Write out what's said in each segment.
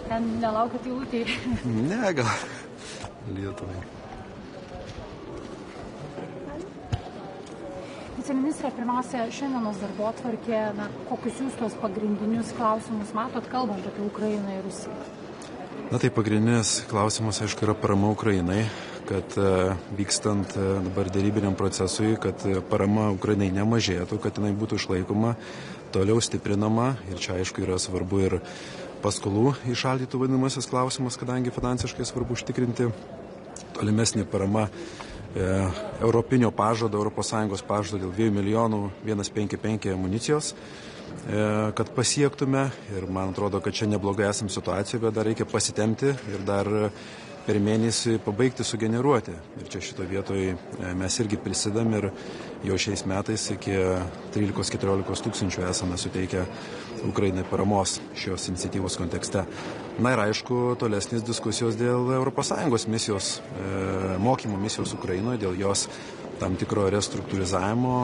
Ten nelaukit eilutėj? Ne, gal Lietuvai. Viceministrė, pirmiausia, šiandienos darbotvarkė, kokius jūs tuos pagrindinius klausimus matot, kalbant apie Ukrainą ir Rusiją? Tai pagrindinis klausimas, aišku, yra parama Ukrainai, kad vykstant dabar dėrybiniam procesui, kad parama Ukrainai nemažėtų, kad jinai būtų išlaikoma, toliau stiprinama. Ir čia, aišku, yra svarbu ir paskolų įšaldytų vadinamasis klausimas, kadangi finansiškai svarbu užtikrinti tolimesnį parama europinio pažado, ES pažado dėl 2 milijonų 155 amunicijos, kad pasiektume. Ir man atrodo, kad čia neblogai esam situacijoje, bet dar reikia pasitemti ir dar per mėnesį pabaigti sugeneruoti. Ir čia šito vietoje mes irgi prisidam ir jau šiais metais iki 13-14 tūkstančių esame suteikę Ukrainai paramos šios iniciatyvos kontekste. Ir aišku, tolesnės diskusijos dėl ES misijos, mokymo misijos Ukrainoje, dėl jos tam tikro restruktūrizavimo,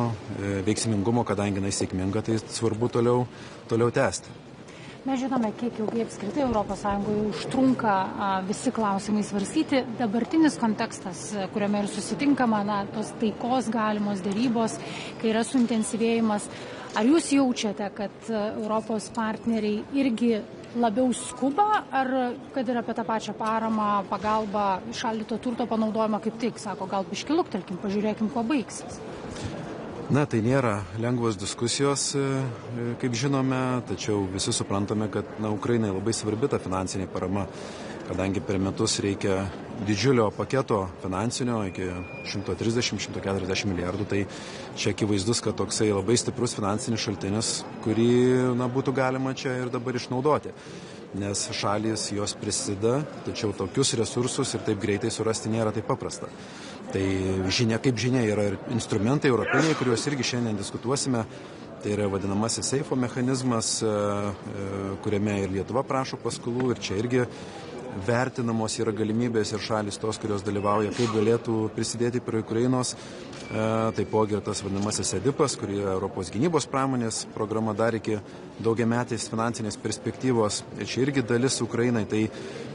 veiksmingumo, kadangi jinai sėkminga, tai svarbu toliau tęsti. Mes žinome, kiek ilgai apskritai ES užtrunka visi klausimai svarstyti. Dabartinis kontekstas, kuriame ir susitinkama, tos taikos galimos dėrybos, kai yra suintensyvėjimas. Ar jūs jaučiate, kad Europos partneriai irgi labiau skuba, ar kad ir apie tą pačią paramą, pagalbą, įšaldyto turto panaudojimą kaip tik, sako, gal biškį luktelkim, pažiūrėkim, kuo baigsis? Tai nėra lengvos diskusijos, kaip žinome, tačiau visi suprantame, kad Ukrainai labai svarbi ta finansinė parama, kadangi per metus reikia didžiulio paketo finansinio iki 130-140 milijardų, tai čia akivaizdus, kad toksai labai stiprus finansinis šaltinis, kurį būtų galima čia ir dabar išnaudoti. Nes šalys jos prisideda, tačiau tokius resursus ir taip greitai surasti nėra taip paprasta. Tai kaip žinia, yra ir instrumentai europiniai, kuriuos irgi šiandien diskutuosime. Tai yra vadinamasis seifo mechanizmas, kuriame ir Lietuva prašo paskolų, ir čia irgi vertinamos yra galimybės ir šalis tos, kurios dalyvauja, kaip galėtų prisidėti prie Ukrainos. Taipogi ir tas vadinamasis EDIPas, kuri yra Europos gynybos pramonės programa dar iki daugiametės finansinės perspektyvos. Ir čia irgi dalis Ukrainai. Tai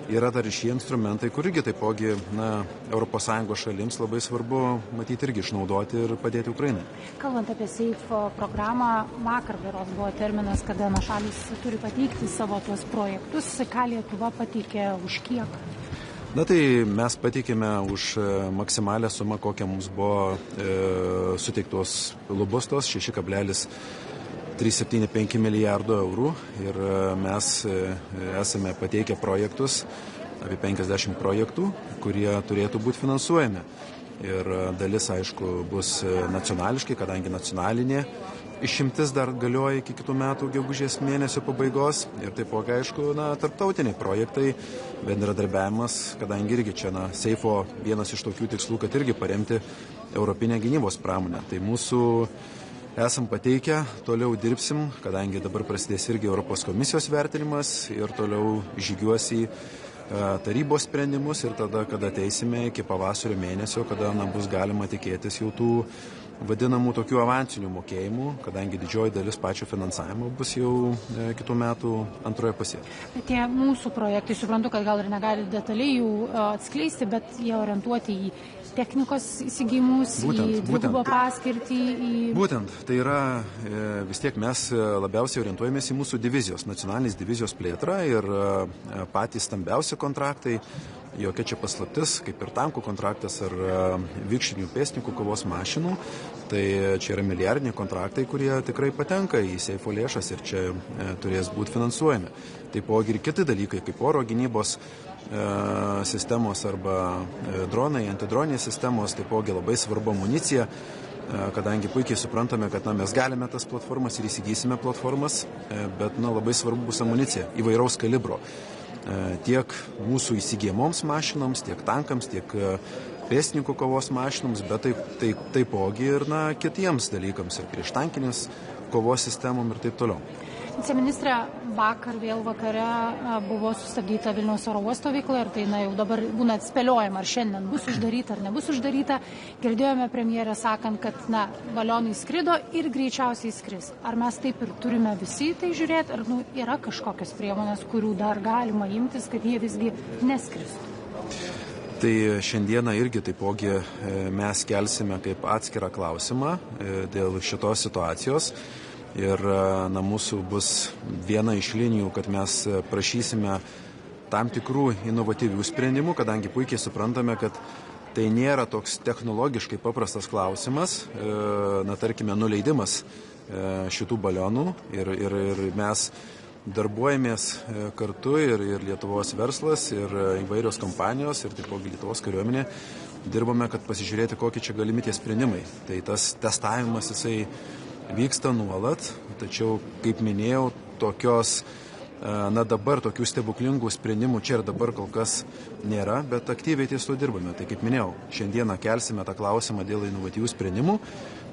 yra dar šie instrumentai, kur irgi taipogi ES šalims labai svarbu matyti irgi išnaudoti ir padėti Ukrainai. Kalbant apie SAFE programą, vakar berods buvo terminas, kada šalis turi pateikti savo tuos projektus. Ką Lietuva pateikė, už kiek? Tai mes pateikėme už maksimalę sumą, kokią mums buvo suteiktos lubos, 6,375 milijardo eurų, ir mes esame pateikę projektus, apie 50 projektų, kurie turėtų būti finansuojami. Ir dalis, aišku, bus nacionališkai, kadangi nacionalinė išimtis dar galioja iki kitų metų gegužės mėnesio pabaigos. Ir taipogi, aišku, tarptautiniai projektai, bendradarbiavimas, kadangi irgi čia seifo vienas iš tokių tikslų, kad irgi paremti europinę gynybos pramonę. Tai mūsų esam pateikę, toliau dirbsim, kadangi dabar prasidės irgi Europos komisijos vertinimas ir toliau žygiuos į tarybos sprendimus, ir tada, kada ateisime iki pavasario mėnesio, kada bus galima tikėtis jau tų vadinamų tokių avansinių mokėjimų, kadangi didžioji dalis pačio finansavimo bus jau kitų metų antroje pusėje. Bet tie mūsų projektai, suprantu, kad gal ir negali detaliai jų atskleisti, bet jie orientuoti į technikos įsigijimus, į dvigubo paskirtį. Būtent, tai yra vis tiek mes labiausiai orientuojamės į mūsų divizijos, nacionalinės divizijos plėtrą, ir patys stambiausi kontraktai, jokia čia paslaptis, kaip ir tankų kontraktas ar vikšrinių pėstininkų kovos mašinų. Tai čia yra milijardiniai kontraktai, kurie tikrai patenka į seifo lėšas ir čia turės būti finansuojami. Taipogi ir kiti dalykai, kaip oro gynybos sistemos arba dronai, antidroninės sistemos, taipogi labai svarbu amunicija, kadangi puikiai suprantame, kad mes galime tas platformas ir įsigysime platformas, bet labai svarbu bus amunicija įvairaus kalibro. Tiek mūsų įsigijamoms mašinoms, tiek tankams, tiek pėstininkų kovos mašinoms, bet taipogi ir kitiems dalykams, ir prieštankinės kovos sistemom ir taip toliau. Viceministrė, vakar vėl vakare buvo sustabdyta Vilniaus oro uosto veikla ir tai jau dabar būna spėliojama, ar šiandien bus uždaryta ar nebus uždaryta. Girdėjome premjerę sakant, kad balionai skrido ir greičiausiai skris. Ar mes taip ir turime visi tai žiūrėti, ar yra kažkokios priemonės, kurių dar galima imtis, kad jie visgi neskristų? Tai šiandieną irgi taipogi mes kelsime kaip atskirą klausimą dėl šitos situacijos. Ir mūsų bus viena iš linijų, kad mes prašysime tam tikrų inovatyvių sprendimų, kadangi puikiai suprantame, kad tai nėra toks technologiškai paprastas klausimas, tarkime, nuleidimas šitų balionų ir mes darbuojamės kartu ir Lietuvos verslas, ir įvairios kompanijos, ir taipogi Lietuvos kariuomenė dirbame, kad pasižiūrėti, kokie čia galimi tie sprendimai. Tai tas testavimas jisai vyksta nuolat, tačiau, kaip minėjau, dabar tokių stebuklingų sprendimų čia ir dabar kol kas nėra, bet aktyviai ties to dirbame. Tai, kaip minėjau, šiandieną kelsime tą klausimą dėl inovatyvių sprendimų.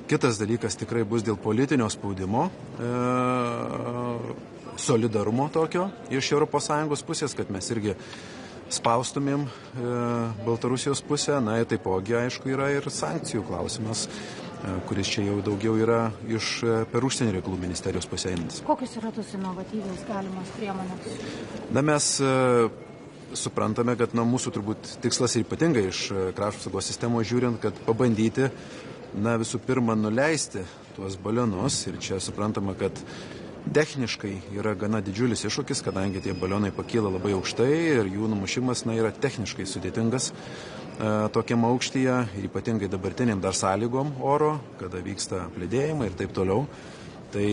Kitas dalykas tikrai bus dėl politinio spaudimo, solidarumo tokio iš ES pusės, kad mes irgi spaustumėm Baltarusijos pusę. Ir taipogi, aišku, yra ir sankcijų klausimas, kuris čia jau daugiau yra per užsienio reikalų ministerijos paseinantis. Kokios yra tos inovatyvios galimos priemonės? Mes suprantame, kad mūsų turbūt tikslas ir ypatingai iš krašto apsaugos sistemos žiūrint, kad pabandyti visų pirma nuleisti tuos balionus. Ir čia suprantama, kad techniškai yra gana didžiulis iššūkis, kadangi tie balionai pakyla labai aukštai ir jų numušimas yra techniškai sudėtingas tokiam aukštyje ir ypatingai dabartiniam dar sąlygom oro, kada vyksta apledėjimai ir taip toliau. Tai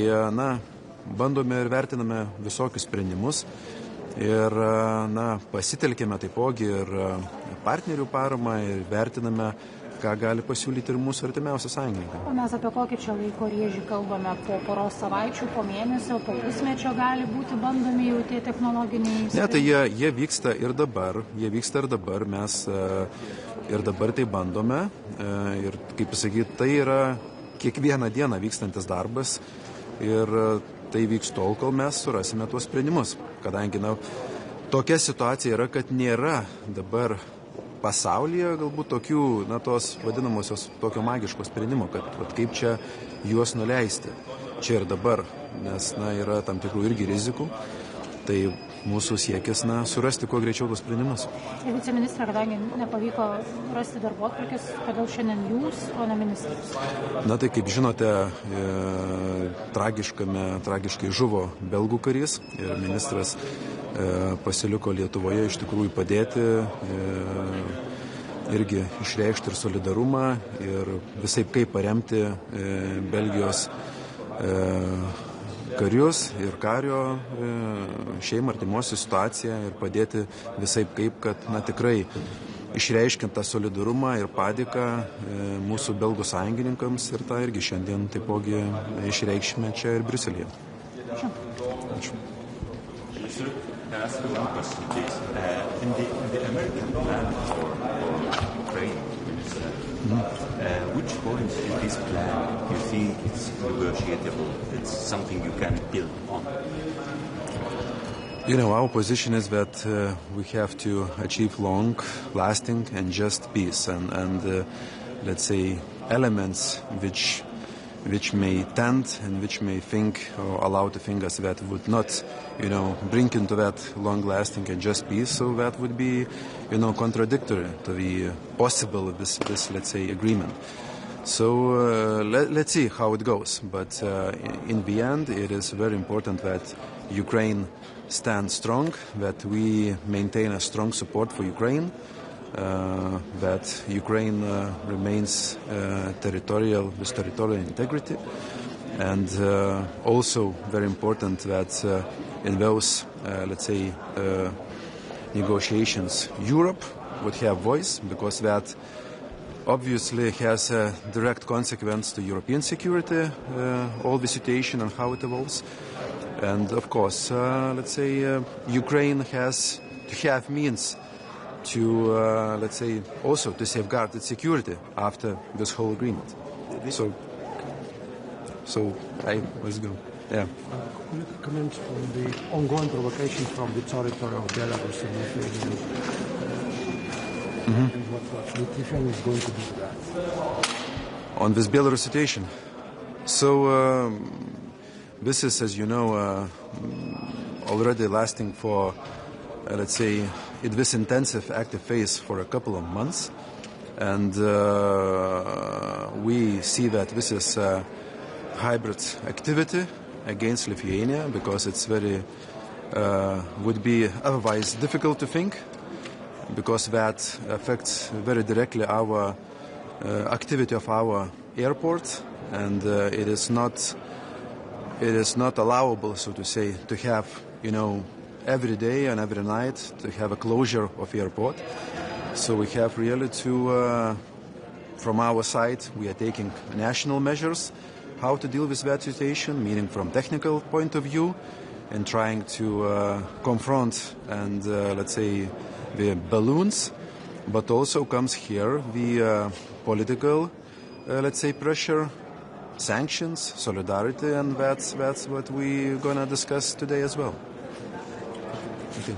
bandome ir vertiname visokius sprendimus ir pasitelkėme taipogi ir partnerių paramą ir vertiname, ką gali pasiūlyti ir mūsų artimiausi sąjungininkai. O mes apie kokį čia laiko rėžį kalbame? Po poros savaičių, po mėnesio, po pusmečio gali būti bandomi jau tie technologiniai sprendimai? Ne, tai jie vyksta ir dabar. Mes ir dabar tai bandome. Ir, kaip pasakyti, tai yra kiekvieną dieną vykstantis darbas ir tai vyks tol, kol mes surasime tuos sprendimus. Kadangi tokia situacija yra, kad nėra dabar pasaulyje galbūt tokių, tos vadinamosios tokio magiško sprendimo, kad kaip čia juos nuleisti čia ir dabar, nes yra tam tikrų irgi rizikų. Tai mūsų siekis surasti kuo greičiau tus sprendimus. Viceministrė, kadangi nepavyko rasti darbotvarkės, kodėl šiandien jūs, o ne ministras? Tai kaip žinote, tragiškai žuvo belgų karys ir ministras pasiliko Lietuvoje iš tikrųjų padėti, irgi išreikšti ir solidarumą ir visaip kaip paremti Belgijos karius ir kario šeimą, artimuosių situaciją ir padėti visaip kaip, kad tikrai išreiškiant tą solidarumą ir padėką mūsų belgų sąjungininkams ir tą irgi šiandien taipogi išreikšime čia ir Briuselyje. Ačiū. Can I ask you one question, please? In the American plan for Ukraine, which points in this plan you think it's negotiable? It's something you can build on? Our position is that we have to achieve long-lasting and just peace, and let's say elements which may tend and which may think or allow to think us that would not, bring into that long-lasting and just peace. So that would be, contradictory to the possible this let's say agreement. So let's see how it goes. But in the end, it is very important that Ukraine stands strong, that we maintain a strong support for Ukraine. That Ukraine remains territorial with territorial integrity, and also very important that in those let's say negotiations Europe would have voice, because that obviously has a direct consequence to European security, all the situation and how it evolves, and of course let's say Ukraine has to have means to, let's say, also to safeguard its security after this whole agreement. So let's go. Yeah. Could you comment on the ongoing provocation from the territory of Belarus and Lithuania, and what Lithuania is going to do to that? On this Belarus situation. So this is, as you know, already lasting for, let's say, this intensive active phase for a couple of months. And we see that this is a hybrid activity against Lithuania, because it's very would be otherwise difficult to think, because that affects very directly our activity of our airport, and it is not allowable, so to say, to have, every day and every night to have a closure of airport. So we have really to, from our side, we are taking national measures how to deal with that situation, meaning from technical point of view, and trying to confront and, let's say, the balloons, but also comes here the political, let's say, pressure, sanctions, solidarity, and that's what we're going to discuss today as well. Okay.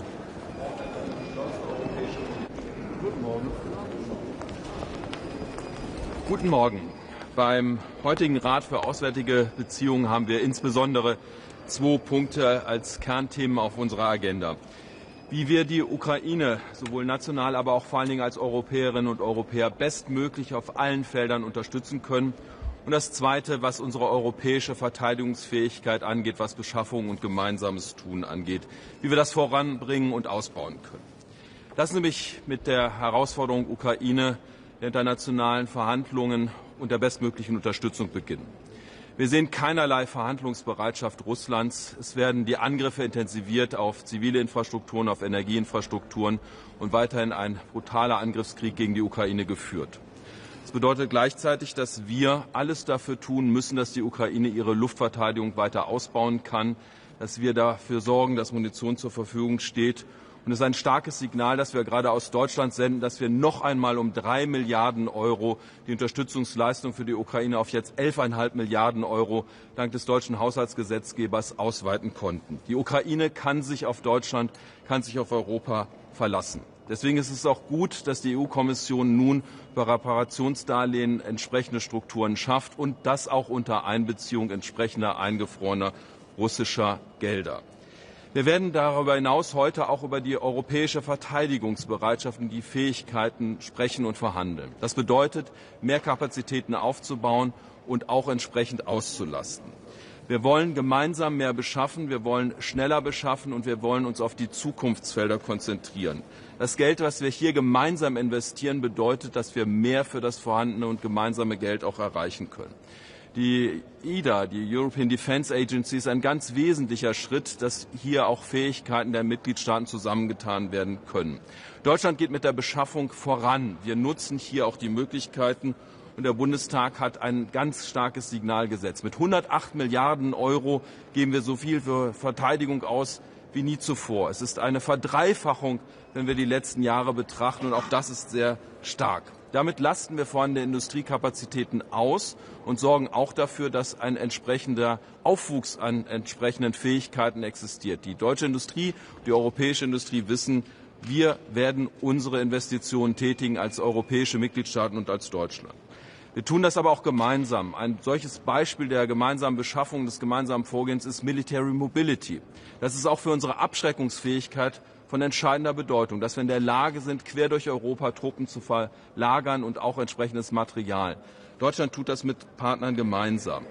Guten Morgen. Beim heutigen Rat für Auswärtige Beziehungen haben wir insbesondere 2 Punkte als Kernthemen auf unserer Agenda. Wie wir die Ukraine sowohl national, aber auch vor allen Dingen als Europäerinnen und Europäer bestmöglich auf allen Feldern unterstützen können. Und das Zweite, was unsere europäische Verteidigungsfähigkeit angeht, was Beschaffung und gemeinsames Tun angeht, wie wir das voranbringen und ausbauen können. Lassen Sie mich mit der Herausforderung Ukraine, der internationalen Verhandlungen und der bestmöglichen Unterstützung beginnen. Wir sehen keinerlei Verhandlungsbereitschaft Russlands. Es werden die Angriffe intensiviert auf zivile Infrastrukturen, auf Energieinfrastrukturen und weiterhin ein brutaler Angriffskrieg gegen die Ukraine geführt. Das bedeutet gleichzeitig, dass wir alles dafür tun müssen, dass die Ukraine ihre Luftverteidigung weiter ausbauen kann, dass wir dafür sorgen, dass Munition zur Verfügung steht. Und es ist ein starkes Signal, das wir gerade aus Deutschland senden, dass wir noch einmal um 3 Milliarden Euro die Unterstützungsleistung für die Ukraine auf jetzt 11,5 Milliarden Euro dank des deutschen Haushaltsgesetzgebers ausweiten konnten. Die Ukraine kann sich auf Deutschland, kann sich auf Europa verlassen. Deswegen ist es auch gut, dass die EU-Kommission nun bei Reparationsdarlehen entsprechende Strukturen schafft und das auch unter Einbeziehung entsprechender eingefrorener russischer Gelder. Wir werden darüber hinaus heute auch über die europäische Verteidigungsbereitschaft und die Fähigkeiten sprechen und verhandeln. Das bedeutet, mehr Kapazitäten aufzubauen und auch entsprechend auszulasten. Wir wollen gemeinsam mehr beschaffen, wir wollen schneller beschaffen und wir wollen uns auf die Zukunftsfelder konzentrieren. Das Geld, das wir hier gemeinsam investieren, bedeutet, dass wir mehr für das vorhandene und gemeinsame Geld auch erreichen können. Die EDA, die European Defence Agency, ist ein ganz wesentlicher Schritt, dass hier auch Fähigkeiten der Mitgliedstaaten zusammengetan werden können. Deutschland geht mit der Beschaffung voran. Wir nutzen hier auch die Möglichkeiten. Und der Bundestag hat ein ganz starkes Signal gesetzt. Mit 108 Milliarden Euro geben wir so viel für Verteidigung aus wie nie zuvor. Es ist eine Verdreifachung, wenn wir die letzten Jahre betrachten. Und auch das ist sehr stark. Damit lasten wir vorhandene Industriekapazitäten aus und sorgen auch dafür, dass ein entsprechender Aufwuchs an entsprechenden Fähigkeiten existiert. Die deutsche Industrie, die europäische Industrie wissen, wir werden unsere Investitionen tätigen als europäische Mitgliedstaaten und als Deutschland. Wir tun das aber auch gemeinsam. Ein solches Beispiel der gemeinsamen Beschaffung, des gemeinsamen Vorgehens ist Military Mobility. Das ist auch für unsere Abschreckungsfähigkeit von entscheidender Bedeutung, dass wir in der Lage sind, quer durch Europa Truppen zu verlagern und auch entsprechendes Material. Deutschland tut das mit Partnern gemeinsam.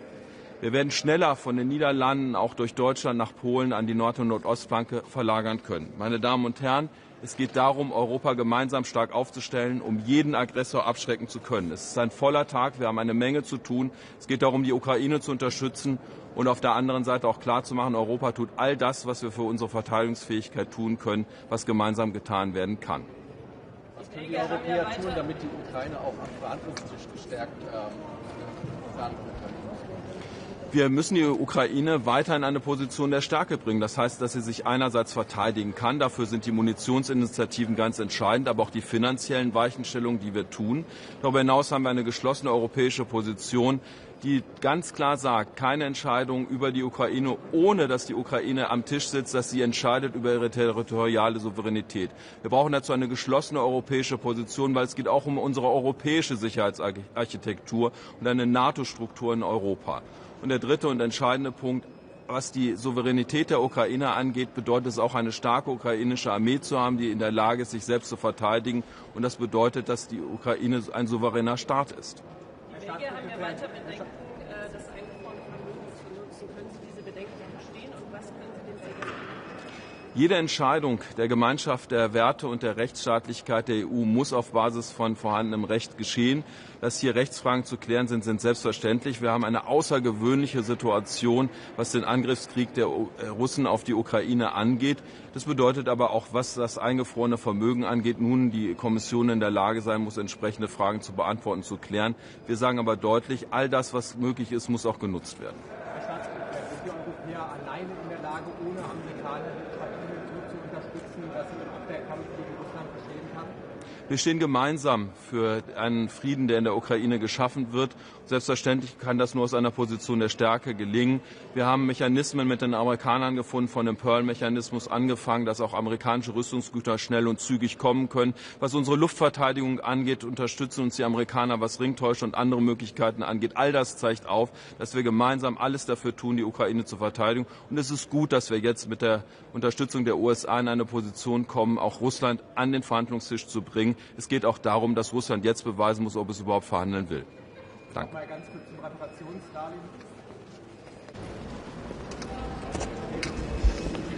Wir werden schneller von den Niederlanden auch durch Deutschland nach Polen an die Nord- und Nordostflanke verlagern können. Meine Damen und Herren, es geht darum, Europa gemeinsam stark aufzustellen, um jeden Aggressor abschrecken zu können. Es ist ein voller Tag, wir haben eine Menge zu tun. Es geht darum, die Ukraine zu unterstützen und auf der anderen Seite auch klarzumachen, Europa tut all das, was wir für unsere Verteidigungsfähigkeit tun können, was gemeinsam getan werden kann. Was können die Europäer tun, damit die Ukraine auch am Verhandlungstisch gestärkt verhandelt wird? Wir müssen die Ukraine weiter in eine Position der Stärke bringen. Das heißt, dass sie sich einerseits verteidigen kann. Dafür sind die Munitionsinitiativen ganz entscheidend, aber auch die finanziellen Weichenstellungen, die wir tun. Darüber hinaus haben wir eine geschlossene europäische Position, die ganz klar sagt, keine Entscheidung über die Ukraine, ohne dass die Ukraine am Tisch sitzt, dass sie entscheidet über ihre territoriale Souveränität. Wir brauchen dazu eine geschlossene europäische Position, weil es geht auch um unsere europäische Sicherheitsarchitektur und eine NATO-Struktur in Europa. Und der dritte und entscheidende Punkt, was die Souveränität der Ukraine angeht, bedeutet es auch, eine starke ukrainische Armee zu haben, die in der Lage ist, sich selbst zu verteidigen. Und das bedeutet, dass die Ukraine ein souveräner Staat ist. Wir haben ja weiter Bedenken, das eingefrorene Vermögen zu nutzen. Können Sie diese Bedenken verstehen und was können Sie den Sieger sagen? Jede Entscheidung der Gemeinschaft der Werte und der Rechtsstaatlichkeit der EU muss auf Basis von vorhandenem Recht geschehen. Dass hier Rechtsfragen zu klären sind, sind selbstverständlich. Wir haben eine außergewöhnliche Situation, was den Angriffskrieg der Russen auf die Ukraine angeht. Das bedeutet aber auch, was das eingefrorene Vermögen angeht, nun die Kommission in der Lage sein muss, entsprechende Fragen zu beantworten, zu klären. Wir sagen aber deutlich, all das, was möglich ist, muss auch genutzt werden. Herr Staatspräsident, sind die Europäer alleine in der Lage, ohne Amerikaner die Ukraine so zu unterstützen, dass sie den Abwehrkampf gegen Russland bestehen kann? Wir stehen gemeinsam für einen Frieden, der in der Ukraine geschaffen wird. Selbstverständlich kann das nur aus einer Position der Stärke gelingen. Wir haben Mechanismen mit den Amerikanern gefunden, von dem Pearl-Mechanismus angefangen, dass auch amerikanische Rüstungsgüter schnell und zügig kommen können. Was unsere Luftverteidigung angeht, unterstützen uns die Amerikaner, was Ringtäusche und andere Möglichkeiten angeht. All das zeigt auf, dass wir gemeinsam alles dafür tun, die Ukraine zu verteidigen. Und es ist gut, dass wir jetzt mit der Unterstützung der USA in eine Position kommen, auch Russland an den Verhandlungstisch zu bringen. Es geht auch darum, dass Russland jetzt beweisen muss, ob es überhaupt verhandeln will. Danke. Mal ganz kurz zum Reparationsdarlehen.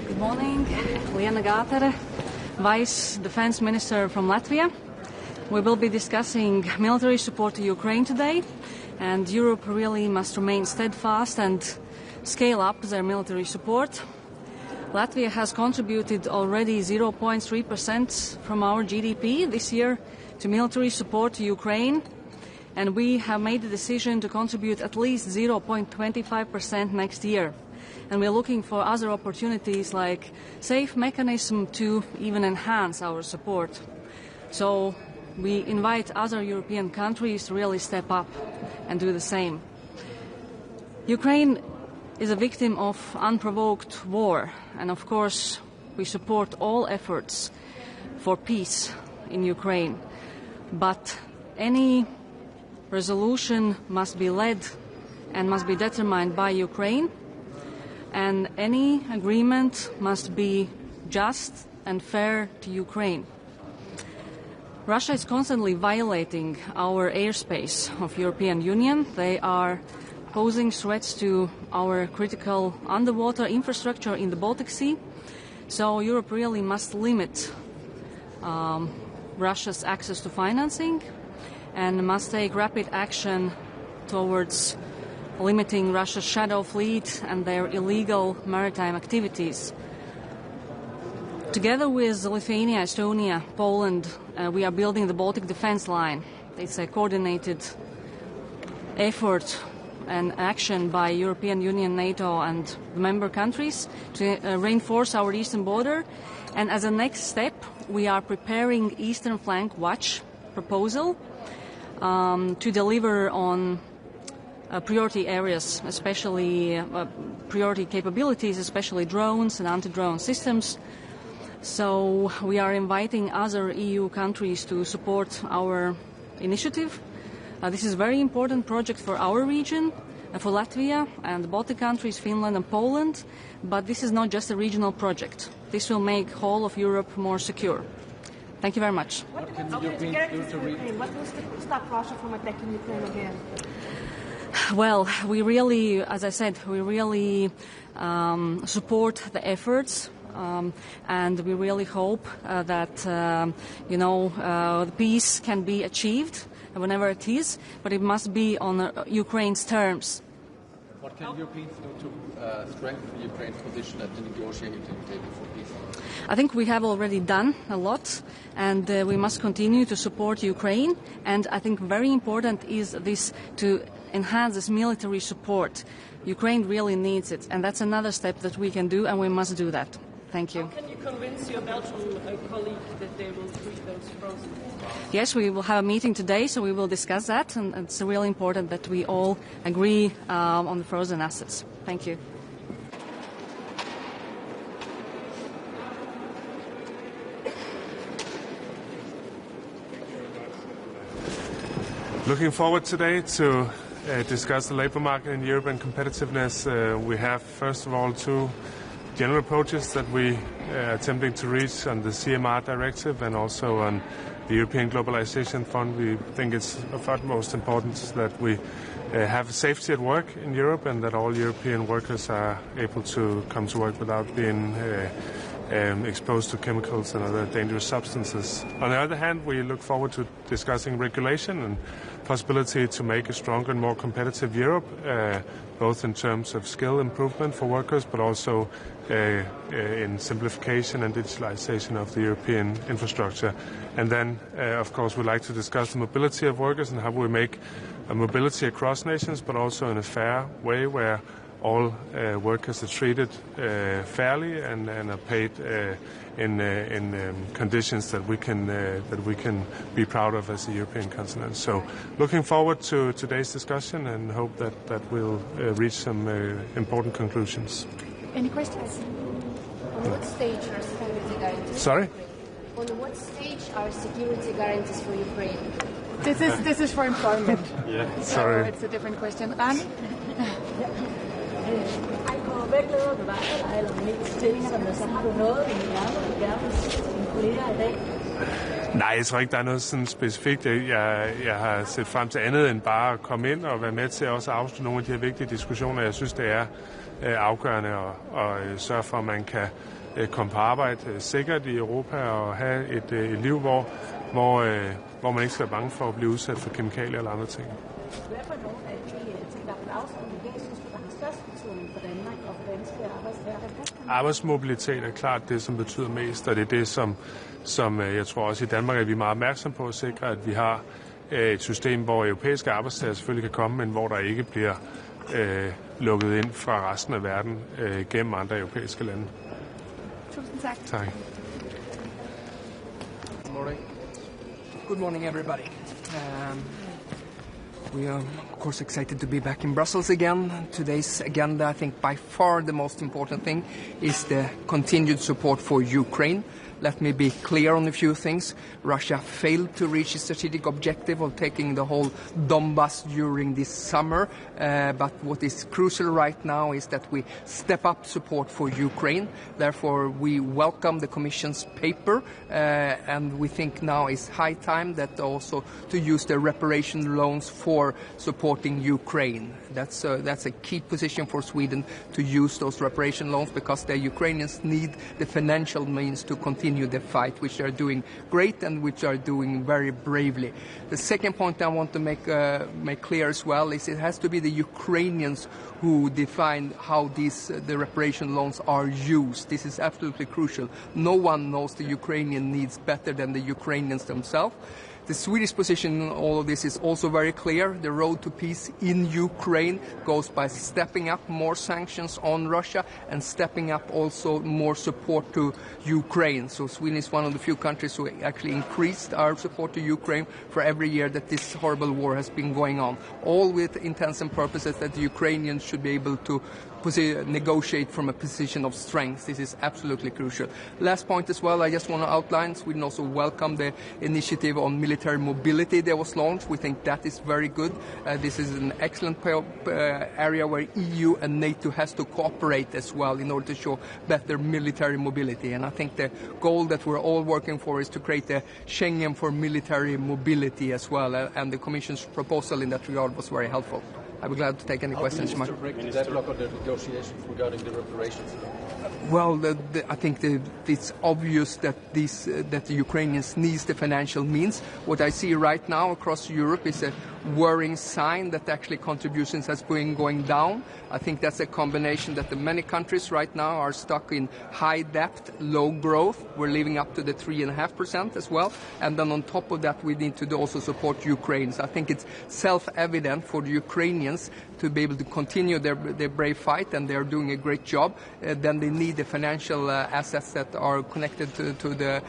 Good morning, Liana Gatere, Vice Defense Minister from Latvia. We will be discussing military support to Ukraine today, and Europe really must remain steadfast and scale up their military support. Latvia has contributed already 0.3% from our GDP this year to military support to Ukraine, and we have made the decision to contribute at least 0.25% next year. And we're looking for other opportunities like safe mechanism to even enhance our support. So we invite other European countries to really step up and do the same. Ukraine is a victim of unprovoked war, and of course we support all efforts for peace in Ukraine. But any resolution must be led and must be determined by Ukraine, and any agreement must be just and fair to Ukraine. Russia is constantly violating our airspace of European Union. They are posing threats to our critical underwater infrastructure in the Baltic Sea. So Europe really must limit Russia's access to financing and must take rapid action towards limiting Russia's shadow fleet and their illegal maritime activities. Together with Lithuania, Estonia, Poland, we are building the Baltic Defense Line. It's a coordinated effort and action by European Union, NATO and member countries to reinforce our eastern border. And as a next step, we are preparing Eastern Flank Watch proposal to deliver on priority areas, especially priority capabilities, especially drones and anti-drone systems. So we are inviting other EU countries to support our initiative. This is a very important project for our region, for Latvia and the Baltic countries, Finland and Poland, but this is not just a regional project. This will make whole of Europe more secure. Thank you very much. What can the Europeans do to What will stop Russia from attacking Ukraine again? Well, we really, as I said, we really support the efforts. And we really hope that, the peace can be achieved whenever it is, but it must be on Ukraine's terms. What can Europeans do to strengthen Ukraine's position at the negotiating table for peace? I think we have already done a lot, and we must continue to support Ukraine. And I think very important is this to enhance this military support. Ukraine really needs it, and that's another step that we can do, and we must do that. Thank you. How can you convince your Belgian colleague that they will treat those frozen? Yes, we will have a meeting today, so we will discuss that, and it's really important that we all agree on the frozen assets. Thank you. Looking forward today to discuss the labour market in Europe and competitiveness. We have, first of all, two general approaches that we are attempting to reach on the CMR directive and also on the European Globalization Fund. We think it's of utmost importance that we have safety at work in Europe and that all European workers are able to come to work without being exposed to chemicals and other dangerous substances. On the other hand, we look forward to discussing regulation and possibility to make a stronger and more competitive Europe, both in terms of skill improvement for workers, but also in simplification and digitalization of the European infrastructure. And then, of course, we'd like to discuss the mobility of workers and how we make a mobility across nations, but also in a fair way where all workers are treated fairly and are paid in conditions that we can be proud of as a European continent. So, looking forward to today's discussion and hope that we'll reach some important conclusions. Any questions? On what stage are security guarantees? Sorry? On what stage are security guarantees for Ukraine? This is for employment. Yeah. So Sorry. it's a different question. Rani? Anh kommer væk lidt med dig, eller mest ting, så har du noget, du gerne vil sige til dine kolleger i dag? Nej, jeg tror ikke, der er noget sådan specifikt. Jeg har set frem til andet end bare at komme ind og være med til også at afslutte nogle af de her vigtige diskussioner. Jeg synes, det er afgørende at sørge for, at man kan komme på arbejde sikkert i Europa og have et liv, hvor man ikke skal være bange for at blive udsat for kemikalier eller andre ting. Hvad for nogle af de ting, der er på dagsordenen i dag, synes du, der har størst betydning for Danmark og for danske arbejdstagere? Arbejdsmobilitet er klart det, som betyder mest, og det er det, som jeg tror også i Danmark, at vi er meget opmærksom på at sikre, at vi har et system, hvor europæiske arbejdstagere selvfølgelig kan komme, men hvor der ikke bliver lukket ind fra resten af verden gennem andre europæiske lande. Tusind tak. Tak. Good morning. Good morning, everybody. We are, of course, excited to be back in Brussels again. Today's agenda, I think, by far the most important thing is the continued support for Ukraine. Let me be clear on a few things. Russia failed to reach its strategic objective of taking the whole Donbass during this summer. But what is crucial right now is that we step up support for Ukraine. Therefore, we welcome the Commission's paper, and we think now is high time that also to use the reparation loans for supporting Ukraine. That's a key position for Sweden to use those reparation loans because the Ukrainians need the financial means to continue the fight, which are doing great and which are doing very bravely. The second point I want to make clear as well is it has to be the Ukrainians who define how the reparation loans are used. This is absolutely crucial. No one knows the Ukrainian needs better than the Ukrainians themselves. The Swedish position in all of this is also very clear. The road to peace in Ukraine goes by stepping up more sanctions on Russia and stepping up also more support to Ukraine. So Sweden is one of the few countries who actually increased our support to Ukraine for every year that this horrible war has been going on. All with intents and purposes that the Ukrainians should be able to negotiate from a position of strength. This is absolutely crucial. Last point as well, I just want to outline, Sweden also welcomed the initiative on military mobility that was launched. We think that is very good. This is an excellent area where EU and NATO has to cooperate as well in order to show better military mobility. And I think the goal that we're all working for is to create a Schengen for military mobility as well. And the Commission's proposal in that regard was very helpful. I'll be glad to take any questions. How do you break the deadlock on the negotiations regarding the reparations? Well, I think it's obvious that the Ukrainians need the financial means. What I see right now across Europe is a worrying sign that actually contributions has been going down. I think that's a combination that the many countries right now are stuck in high debt, low growth. We're living up to the 3.5% as well. And then on top of that, we need to also support Ukraine. So I think it's self-evident for the Ukrainians to be able to continue their brave fight, and they're doing a great job. Then they need the financial assets that are connected to the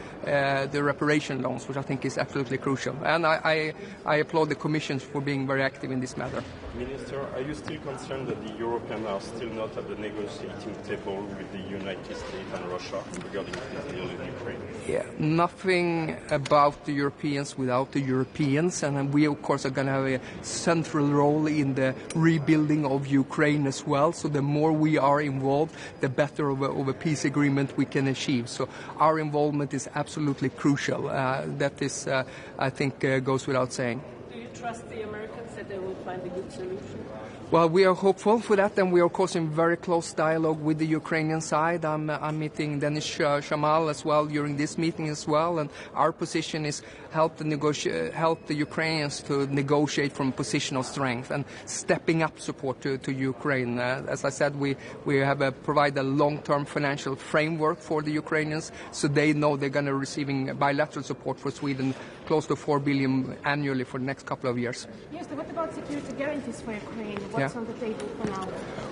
reparation loans, which I think is absolutely crucial. And I applaud the Commission for being very active in this matter. Minister, are you still concerned that the Europeans are still not at the negotiating table with the United States and Russia regarding this deal in Ukraine? Yeah, nothing about the Europeans without the Europeans, and we of course are going to have a central role in the rebuilding of Ukraine as well. So the more we are involved, the better of a peace agreement we can achieve. So our involvement is absolutely crucial. That is, I think, goes without saying. Do you trust the Americans that they will find a good solution? Well, we are hopeful for that, and we are, of course, in very close dialogue with the Ukrainian side. I'm meeting Denis Shamal as well during this meeting as well, and our position is help the Ukrainians to negotiate from a position of strength and stepping up support to Ukraine. As I said, we have provide a long-term financial framework for the Ukrainians, so they know they're going to receiving bilateral support for Sweden, close to 4 billion annually for the next couple of years. Yes, but what about security guarantees for Ukraine? What's on the table for now?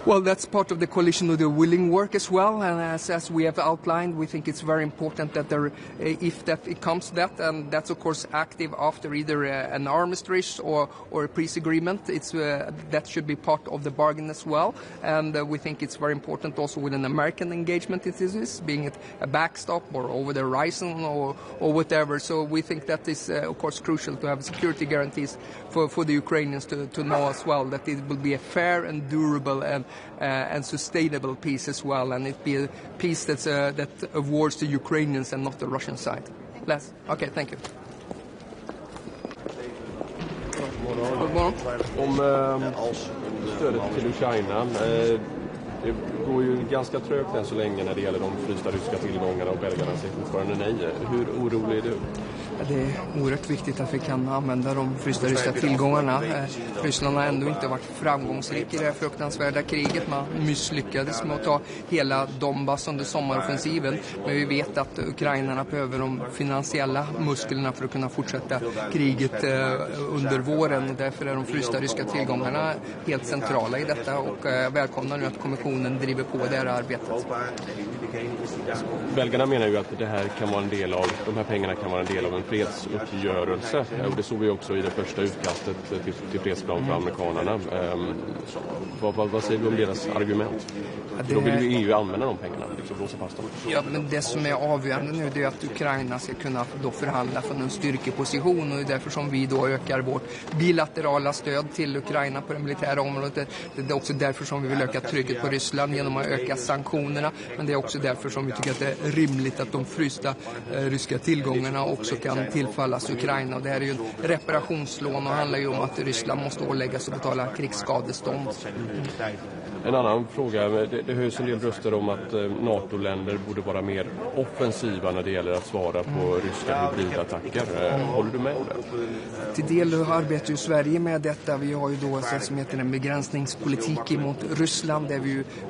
Well, that's part of the coalition of the willing work as well, and as we have outlined, we think it's very important that it comes to that, and that's of course active after either an armistice or a peace agreement. It's that should be part of the bargain as well, and we think it's very important also with an American engagement. It is being it a backstop or over the horizon or whatever. So we think that is of course crucial to have security guarantees for the Ukrainians to know as well that it will be a fair and durable and sustainable peace as well, and it be a peace that awards the Ukrainians and not the Russian side. Les? Okay, thank you. God morgon. Om stödet till Ukraina. Det går ju ganska trögt än så länge när det gäller de frysta ryska tillgångarna och belgarna säger fortfarande nej. Hur orolig är du? Det är oerhört viktigt att vi kan använda de frysta ryska tillgångarna. Ryssland har ändå inte varit framgångsrik i det här fruktansvärda kriget. Man misslyckades med att ta hela Donbass under sommaroffensiven. Men vi vet att ukrainarna behöver de finansiella musklerna för att kunna fortsätta kriget under våren. Därför är de frysta ryska tillgångarna helt centrala i detta, och jag välkomnar nu att kommissionen driver på det här arbetet. Belgarna menar ju att det här kan vara en del av, de här pengarna kan vara en del av en fredsuppgörelse. Och det såg vi också i det första utkastet till fredsplan för amerikanerna. Vad säger du om deras argument? Då vill ju EU använda de pengarna, liksom blåsa fast dem. Ja, men det som är avgörande nu är att Ukraina ska kunna då förhandla från en styrkeposition, och det är därför som vi då ökar vårt bilaterala stöd till Ukraina på det militära området. Det är också därför som vi vill öka trycket på Ryssland genom att öka sanktionerna, men det är också därför som vi tycker att det är rimligt att de frysta ryska tillgångarna också kan tillfallas Ukraina. Och det här är ju en reparationslån och handlar ju om att Ryssland måste åläggas att betala krigsskadestånd. En annan fråga, det höjs en del röster om att NATO-länder borde vara mer offensiva när det gäller att svara på ryska hybridattacker. Håller du med om det? Till del arbetar ju Sverige med detta. Vi har ju då det som heter en begränsningspolitik mot Ryssland, där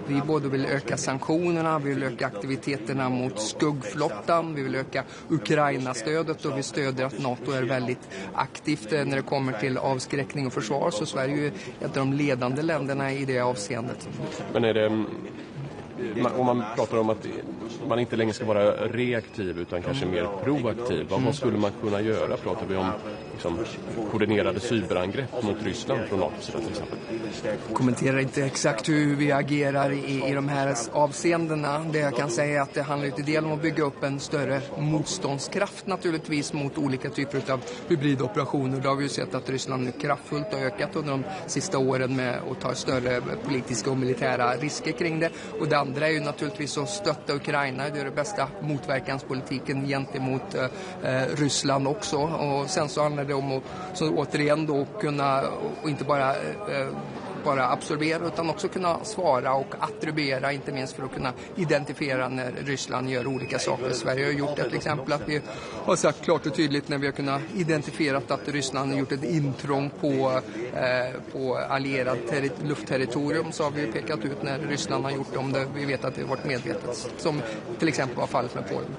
vi både vill öka sanktionerna, vi vill öka aktiviteterna mot skuggflottan, vi vill öka Ukraina-stödet, och vi stöder att NATO är väldigt aktivt när det kommer till avskräckning och försvar. Så Sverige är ju ett av de ledande länderna i det avseendet. Men är det, om man pratar om att man inte längre ska vara reaktiv utan kanske mer proaktiv, vad skulle man kunna göra? Pratar vi om liksom koordinerade cyberangrepp mot Ryssland från NATO-sidan till exempel? Jag kommenterar inte exakt hur vi agerar i de här avseendena. Det jag kan säga är att det handlar till del om att bygga upp en större motståndskraft naturligtvis mot olika typer av hybridoperationer. Då har vi ju sett att Ryssland nu kraftfullt har ökat under de sista åren med att ta större politiska och militära risker kring det. Och det andra är ju naturligtvis att stötta Ukraina. Det är det bästa motverkanspolitiken gentemot Ryssland också. Och sen så handlar det om att så återigen då kunna och inte bara bara absorbera utan också kunna svara och attribuera, inte minst för att kunna identifiera när Ryssland gör olika saker. Sverige har gjort det till exempel att vi har sagt klart och tydligt när vi har kunnat identifiera att Ryssland har gjort ett intrång på allierad luftterritorium, så har vi pekat ut när Ryssland har gjort det om det. Vi vet att det har varit medvetet, som till exempel var fallet med Polen.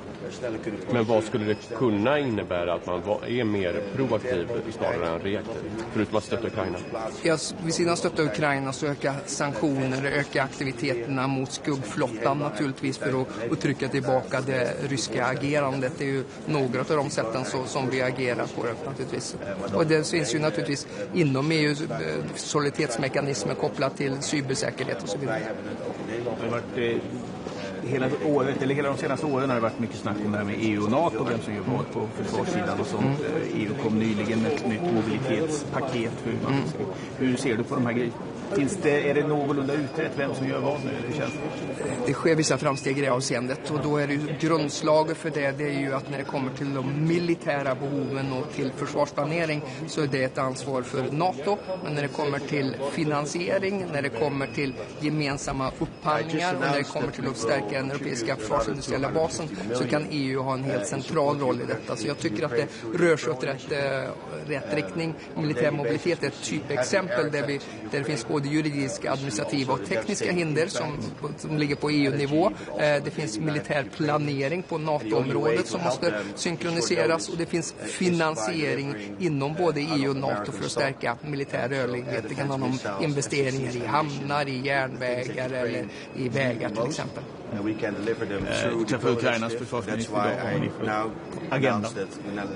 Men vad skulle det kunna innebära att man är mer proaktiv snarare än reaktiv, förutom att stötta Ukraina? Ja, vid sidan av stötta Ukraina så öka sanktioner, öka aktiviteterna mot skuggflottan naturligtvis för att trycka tillbaka det ryska agerandet. Det är ju några av de sätten som vi agerar på det naturligtvis. Och det finns ju naturligtvis inom EU solidaritetsmekanismer kopplat till cybersäkerhet och så vidare. Hela de senaste åren har det varit mycket snack om det här med EU och NATO, vem som gör vad på försvarssidan och sånt. EU kom nyligen med ett nytt mobilitetspaket. Hur ser du på de här grejerna? Är det någorlunda utrett vem som gör vad nu? Det sker vissa framsteg i det avseendet och då är det ju grundslaget för det är ju att när det kommer till de militära behoven och till försvarsplanering så är det ett ansvar för NATO, men när det kommer till finansiering, när det kommer till gemensamma upphandlingar och när det kommer till att stärka den europeiska försvarsindustriella basen så kan EU ha en helt central roll i detta. Så jag tycker att det rör sig åt rätt riktning. Militär mobilitet är ett typexempel där det finns både juridiska, administrativa och tekniska hinder som ligger på EU-nivå. Det finns militär planering på NATO-området som måste synkroniseras och det finns finansiering inom både EU och NATO för att stärka militär rörlighet. Det kan handla om investeringar i hamnar, i järnvägar eller i vägar till exempel. Träffa Ukrainas försvarsminister idag agenda.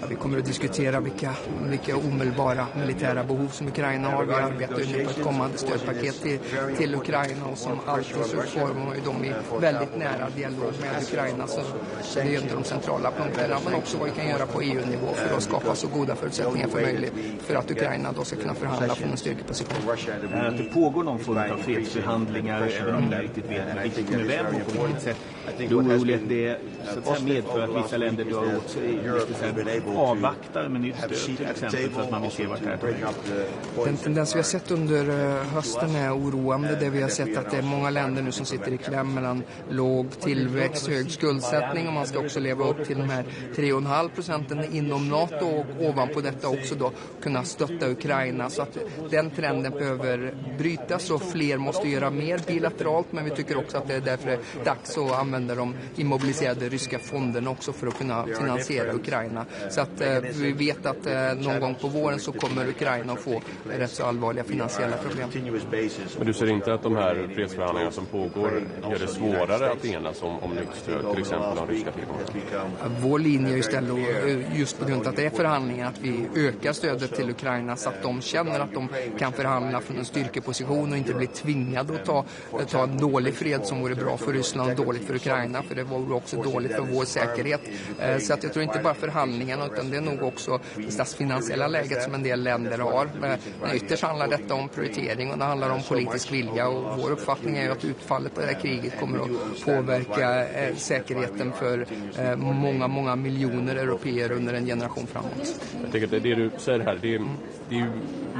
Vi kommer att diskutera vilka omedelbara militära behov som Ukraina har. Vi arbetar nu på ett kommande stödpaket till Ukraina och som alltid så formar ju de i väldigt nära dialog med Ukraina. Så det är ju inte de centrala punkterna, men också vad vi kan göra på EU-nivå för att skapa så goda förutsättningar för möjligt för att Ukraina då ska kunna förhandla från en styrkeposition. Att det pågår någon form av fredsförhandlingar, även om jag riktigt vet riktigt med vem och på vilket sätt. Det är oroligt det så att säga medför att vissa länder drar åt sig, avvaktar med nytt stöd till exempel för att man vill se vart det här tar vägen. Den tendens vi har sett under hösten är oroande. Det vi har sett att det är många länder nu som sitter i kläm mellan låg tillväxt, hög skuldsättning och man ska också leva upp till de här 3,5% inom NATO och ovanpå detta också då kunna stötta Ukraina. Så att den trenden behöver brytas och fler måste göra mer bilateralt, men vi tycker också att det är därför dags att använda de immobiliserade ryska fonderna också för att kunna finansiera Ukraina. Så att vi vet att någon gång på våren så kommer Ukraina att få rätt så allvarliga finansiella problem. Men du ser inte att de här fredsförhandlingarna som pågår gör det svårare att enas om nytt stöd, till exempel av ryska tillgångar? Vår linje är istället just på grund av att det är förhandlingar att vi ökar stödet till Ukraina så att de känner att de kan förhandla från en styrkeposition och inte bli tvingade att ta en dålig fred som vore bra för Ryssland och dåligt för Ukraina, för det vore också dåligt för vår säkerhet. Så att jag tror inte bara förhandlingarna utan det är nog också det statsfinansiella läget som en del länder har. Men ytterst handlar detta om prioritering och det handlar om politisk vilja och vår uppfattning är ju att utfallet på det här kriget kommer att påverka säkerheten för många miljoner européer under en generation framåt. Jag tycker att det du säger här, det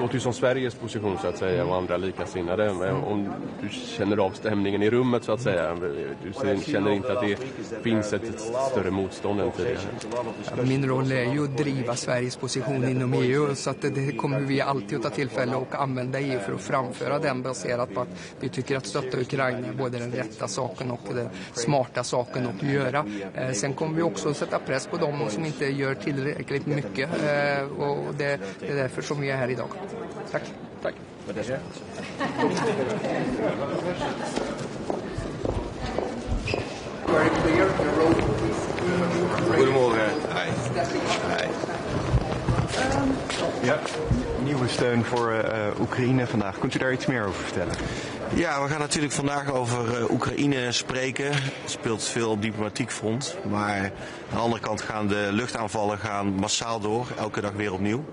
låter ju som Sveriges position så att säga och andra likasinnade. Om du känner av stämningen i rummet så att säga, du känner inte att det finns ett större motstånd än tidigare? Min roll är ju att driva Sveriges position inom EU så att det kommer vi alltid att ta tillfälle och använda EU för att framföra den baserat på att vi tycker att stötta Ukraina är både den rätta saken och den smarta saken att göra. Sen kommer vi också sätta press på dem som inte gör tillräckligt mycket och det är därför som vi är här idag. Tack. Tack. Goedemorgen. Hi. Ja, nieuwe steun voor Oekraïne vandaag. Kunt u daar iets meer over vertellen? Ja, we gaan natuurlijk vandaag over Oekraïne spreken. Er speelt veel op diplomatiek front. Maar aan de andere kant gaan de luchtaanvallen massaal door. Elke dag weer opnieuw.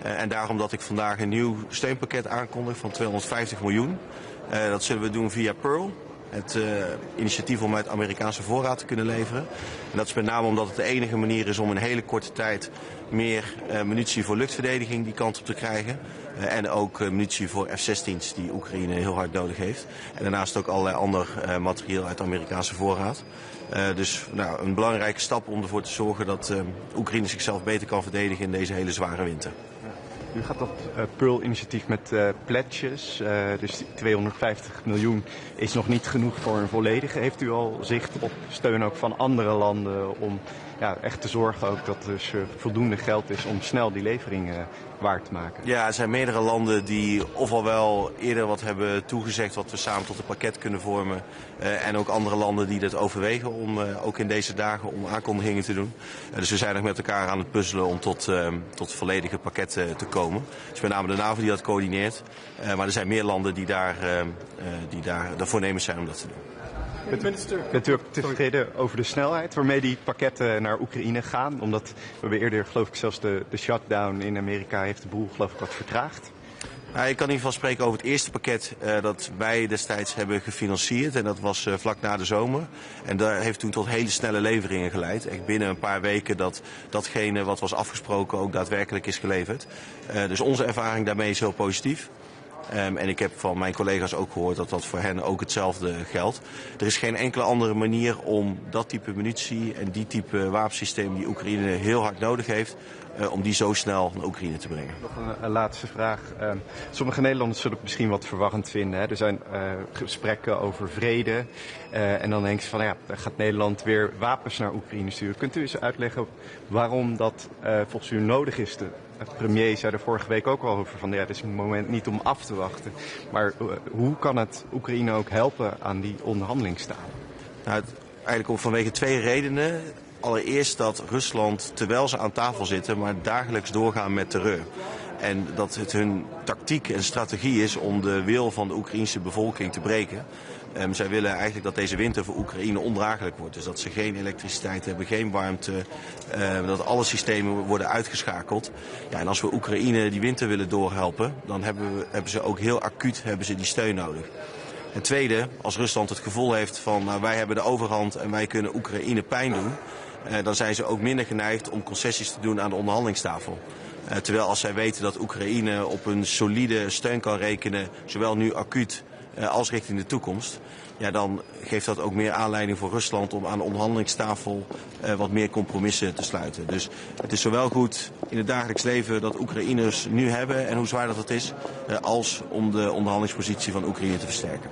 En daarom dat ik vandaag een nieuw steunpakket aankondig van 250 miljoen. Dat zullen we doen via Pearl. het initiatief om uit Amerikaanse voorraad te kunnen leveren. En dat is met name omdat het de enige manier is om in een hele korte tijd meer munitie voor luchtverdediging die kant op te krijgen. En ook munitie voor F-16's die Oekraïne heel hard nodig heeft. En daarnaast ook allerlei ander materieel uit Amerikaanse voorraad. Dus een belangrijke stap om ervoor te zorgen dat Oekraïne zichzelf beter kan verdedigen in deze hele zware winter. U gaat dat Pearl-initiatief met pledges, dus 250 miljoen is nog niet genoeg voor een volledige. Heeft u al zicht op steun ook van andere landen om echt te zorgen ook dat er voldoende geld is om snel die leveringen waar te maken? Ja, er zijn meerdere landen die ofwel wel eerder wat hebben toegezegd wat we samen tot een pakket kunnen vormen. En ook andere landen die dit overwegen om ook in deze dagen om aankondigingen te doen. Dus we zijn nog met elkaar aan het puzzelen om tot volledige pakketten te komen. Het is met name de NAVO die dat coördineert. Maar er zijn meer landen die daar voornemens zijn om dat te doen. Bent u ook tevreden over de snelheid waarmee die pakketten naar Oekraïne gaan? Omdat we hebben eerder, geloof ik, zelfs de shutdown in Amerika heeft de boel, geloof ik, wat vertraagd. Ik kan in ieder geval spreken over het eerste pakket dat wij destijds hebben gefinancierd. En dat was vlak na de zomer. En dat heeft toen tot hele snelle leveringen geleid. Echt binnen een paar weken datgene wat was afgesproken ook daadwerkelijk is geleverd. Dus onze ervaring daarmee is heel positief. En ik heb van mijn collega's ook gehoord dat dat voor hen ook hetzelfde geldt. Er is geen enkele andere manier om dat type munitie en die type wapensysteem die Oekraïne heel hard nodig heeft, om die zo snel naar Oekraïne te brengen. Nog een laatste vraag. Sommige Nederlanders zullen het misschien wat verwarrend vinden. Hè? Er zijn gesprekken over vrede. En dan denk je van, dan gaat Nederland weer wapens naar Oekraïne sturen. Kunt u eens uitleggen waarom dat volgens u nodig is? De premier zei er vorige week ook al over van, het is een moment niet om af te wachten. Maar hoe kan het Oekraïne ook helpen aan die onderhandelingstafel? Eigenlijk vanwege twee redenen. Allereerst dat Rusland, terwijl ze aan tafel zitten, maar dagelijks doorgaan met terreur. En dat het hun tactiek en strategie is om de wil van de Oekraïnse bevolking te breken. Zij willen eigenlijk dat deze winter voor Oekraïne ondraaglijk wordt. Dus dat ze geen elektriciteit hebben, geen warmte, dat alle systemen worden uitgeschakeld. Ja, en als we Oekraïne die winter willen doorhelpen, dan hebben ze ook heel acuut die steun nodig. En tweede, als Rusland het gevoel heeft van wij hebben de overhand en wij kunnen Oekraïne pijn doen, dan zijn ze ook minder geneigd om concessies te doen aan de onderhandelingstafel. Terwijl als zij weten dat Oekraïne op een solide steun kan rekenen, zowel nu acuut als richting de toekomst, dan geeft dat ook meer aanleiding voor Rusland om aan de onderhandelingstafel wat meer compromissen te sluiten. Dus het is zowel goed in het dagelijks leven dat Oekraïners nu hebben en hoe zwaar dat is, als om de onderhandelingspositie van Oekraïne te versterken.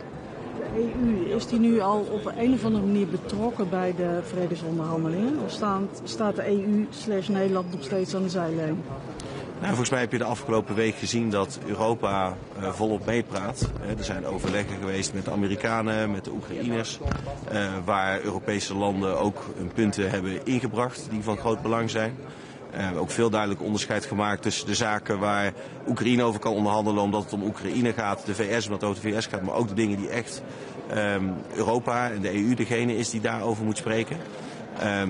De EU, is die nu al op een of andere manier betrokken bij de vredesonderhandelingen? Of staat de EU/Nederland nog steeds aan de zijlijn? Volgens mij heb je de afgelopen week gezien dat Europa volop meepraat. Er zijn overleggen geweest met de Amerikanen, met de Oekraïners, waar Europese landen ook hun punten hebben ingebracht die van groot belang zijn. We hebben ook veel duidelijk onderscheid gemaakt tussen de zaken waar Oekraïne over kan onderhandelen omdat het om Oekraïne gaat, de VS omdat het over de VS gaat, maar ook de dingen die echt Europa en de EU degene is die daarover moet spreken.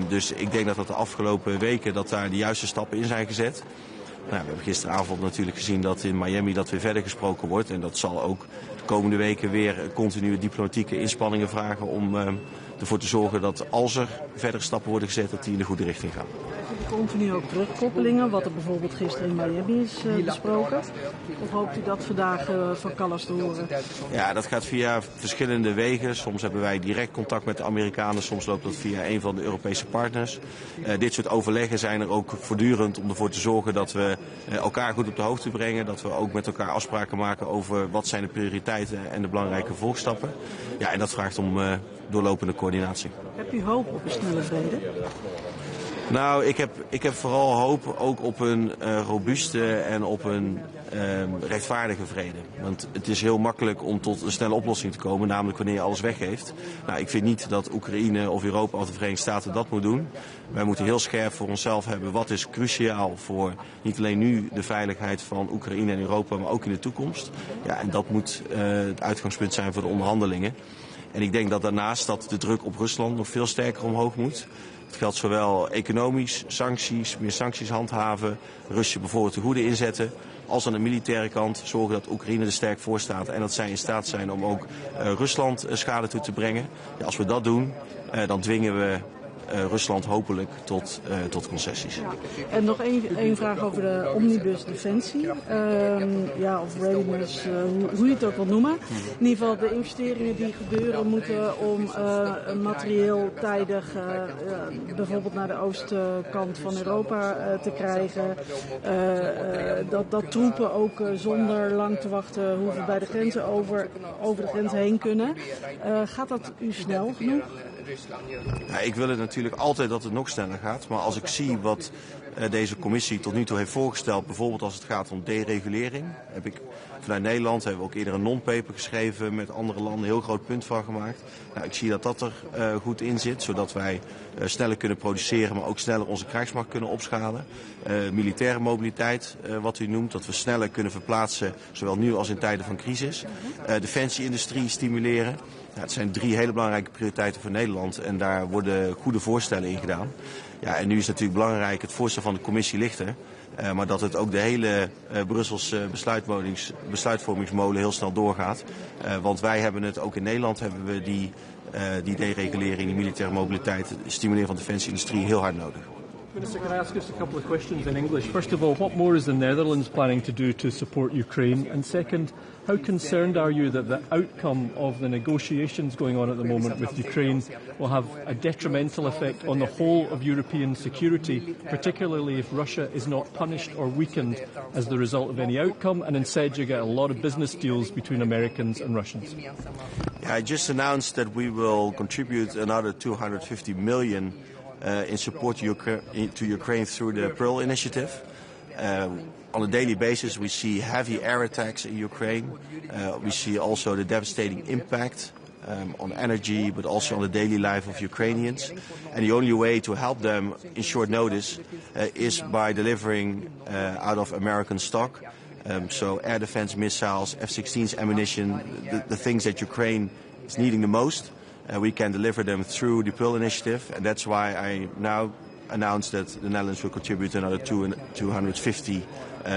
Dus ik denk dat de afgelopen weken dat daar de juiste stappen in zijn gezet. We hebben gisteravond natuurlijk gezien dat in Miami dat weer verder gesproken wordt. En dat zal ook de komende weken weer continue diplomatieke inspanningen vragen om ervoor te zorgen dat als er verdere stappen worden gezet, dat die in de goede richting gaan. Continu ook terugkoppelingen, wat er bijvoorbeeld gisteren in Miami is besproken? Of hoopt u dat vandaag van Callas te horen? Ja, dat gaat via verschillende wegen. Soms hebben wij direct contact met de Amerikanen, soms loopt dat via een van de Europese partners. Dit soort overleggen zijn er ook voortdurend om ervoor te zorgen dat we elkaar goed op de hoogte brengen. Dat we ook met elkaar afspraken maken over wat zijn de prioriteiten en de belangrijke volgstappen. Ja, en dat vraagt om doorlopende coördinatie. Heb u hoop op een snelle vrede? Nou, ik heb vooral hoop ook op een robuuste en op een rechtvaardige vrede. Want het is heel makkelijk om tot een snelle oplossing te komen, namelijk wanneer je alles weggeeft. Nou, ik vind niet dat Oekraïne of Europa of de Verenigde Staten dat moet doen. Wij moeten heel scherp voor onszelf hebben wat is cruciaal voor niet alleen nu de veiligheid van Oekraïne en Europa, maar ook in de toekomst. Ja, en dat moet het uitgangspunt zijn voor de onderhandelingen. En ik denk dat daarnaast dat de druk op Rusland nog veel sterker omhoog moet. Het geldt zowel economisch, sancties, meer sancties handhaven, Rusland bijvoorbeeld de goede inzetten, als aan de militaire kant zorgen dat Oekraïne er sterk voor staat en dat zij in staat zijn om ook Rusland schade toe te brengen. Ja, als we dat doen, dan dwingen we Rusland hopelijk tot concessies. Ja. En nog één vraag over de omnibus defensie. Of readiness, hoe je het ook wil noemen. In ieder geval de investeringen die gebeuren moeten om materieel tijdig bijvoorbeeld naar de oostkant van Europa te krijgen. Dat troepen ook zonder lang te wachten hoeven bij de grenzen over de grens heen kunnen. Gaat dat u snel genoeg? Ja, ik wil het natuurlijk altijd dat het nog sneller gaat. Maar als ik zie wat deze commissie tot nu toe heeft voorgesteld, bijvoorbeeld als het gaat om deregulering, heb ik vanuit Nederland hebben we ook eerder een non-paper geschreven met andere landen, een heel groot punt van gemaakt. Nou, ik zie dat dat er goed in zit, zodat wij sneller kunnen produceren, maar ook sneller onze krijgsmacht kunnen opschalen. Militaire mobiliteit, wat u noemt, dat we sneller kunnen verplaatsen, zowel nu als in tijden van crisis. Defensieindustrie stimuleren. Ja, het zijn 3 hele belangrijke prioriteiten voor Nederland en daar worden goede voorstellen in gedaan. Ja, en nu is natuurlijk belangrijk, het voorstel van de commissie ligt er, maar dat het ook de hele Brusselse besluitvormingsmolen heel snel doorgaat. Want wij hebben het, ook in Nederland hebben we die deregulering, die militaire mobiliteit, het stimuleren van de defensieindustrie heel hard nodig. Minister, can I ask just a couple of questions in English? First of all, what more is the Netherlands planning to do to support Ukraine? And second, how concerned are you that the outcome of the negotiations going on at the moment with Ukraine will have a detrimental effect on the whole of European security, particularly if Russia is not punished or weakened as the result of any outcome, and instead you get a lot of business deals between Americans and Russians? Yeah, I just announced that we will contribute another 250 million in support to Ukraine through the Pearl Initiative. On a daily basis we see heavy air attacks in Ukraine. We see also the devastating impact on energy, but also on the daily life of Ukrainians. And the only way to help them in short notice is by delivering out of American stock. So air defense missiles, F-16s ammunition, the things that Ukraine is needing the most. We can deliver them through the Pearl Initiative, and that's why I now announced that the Netherlands will contribute another 250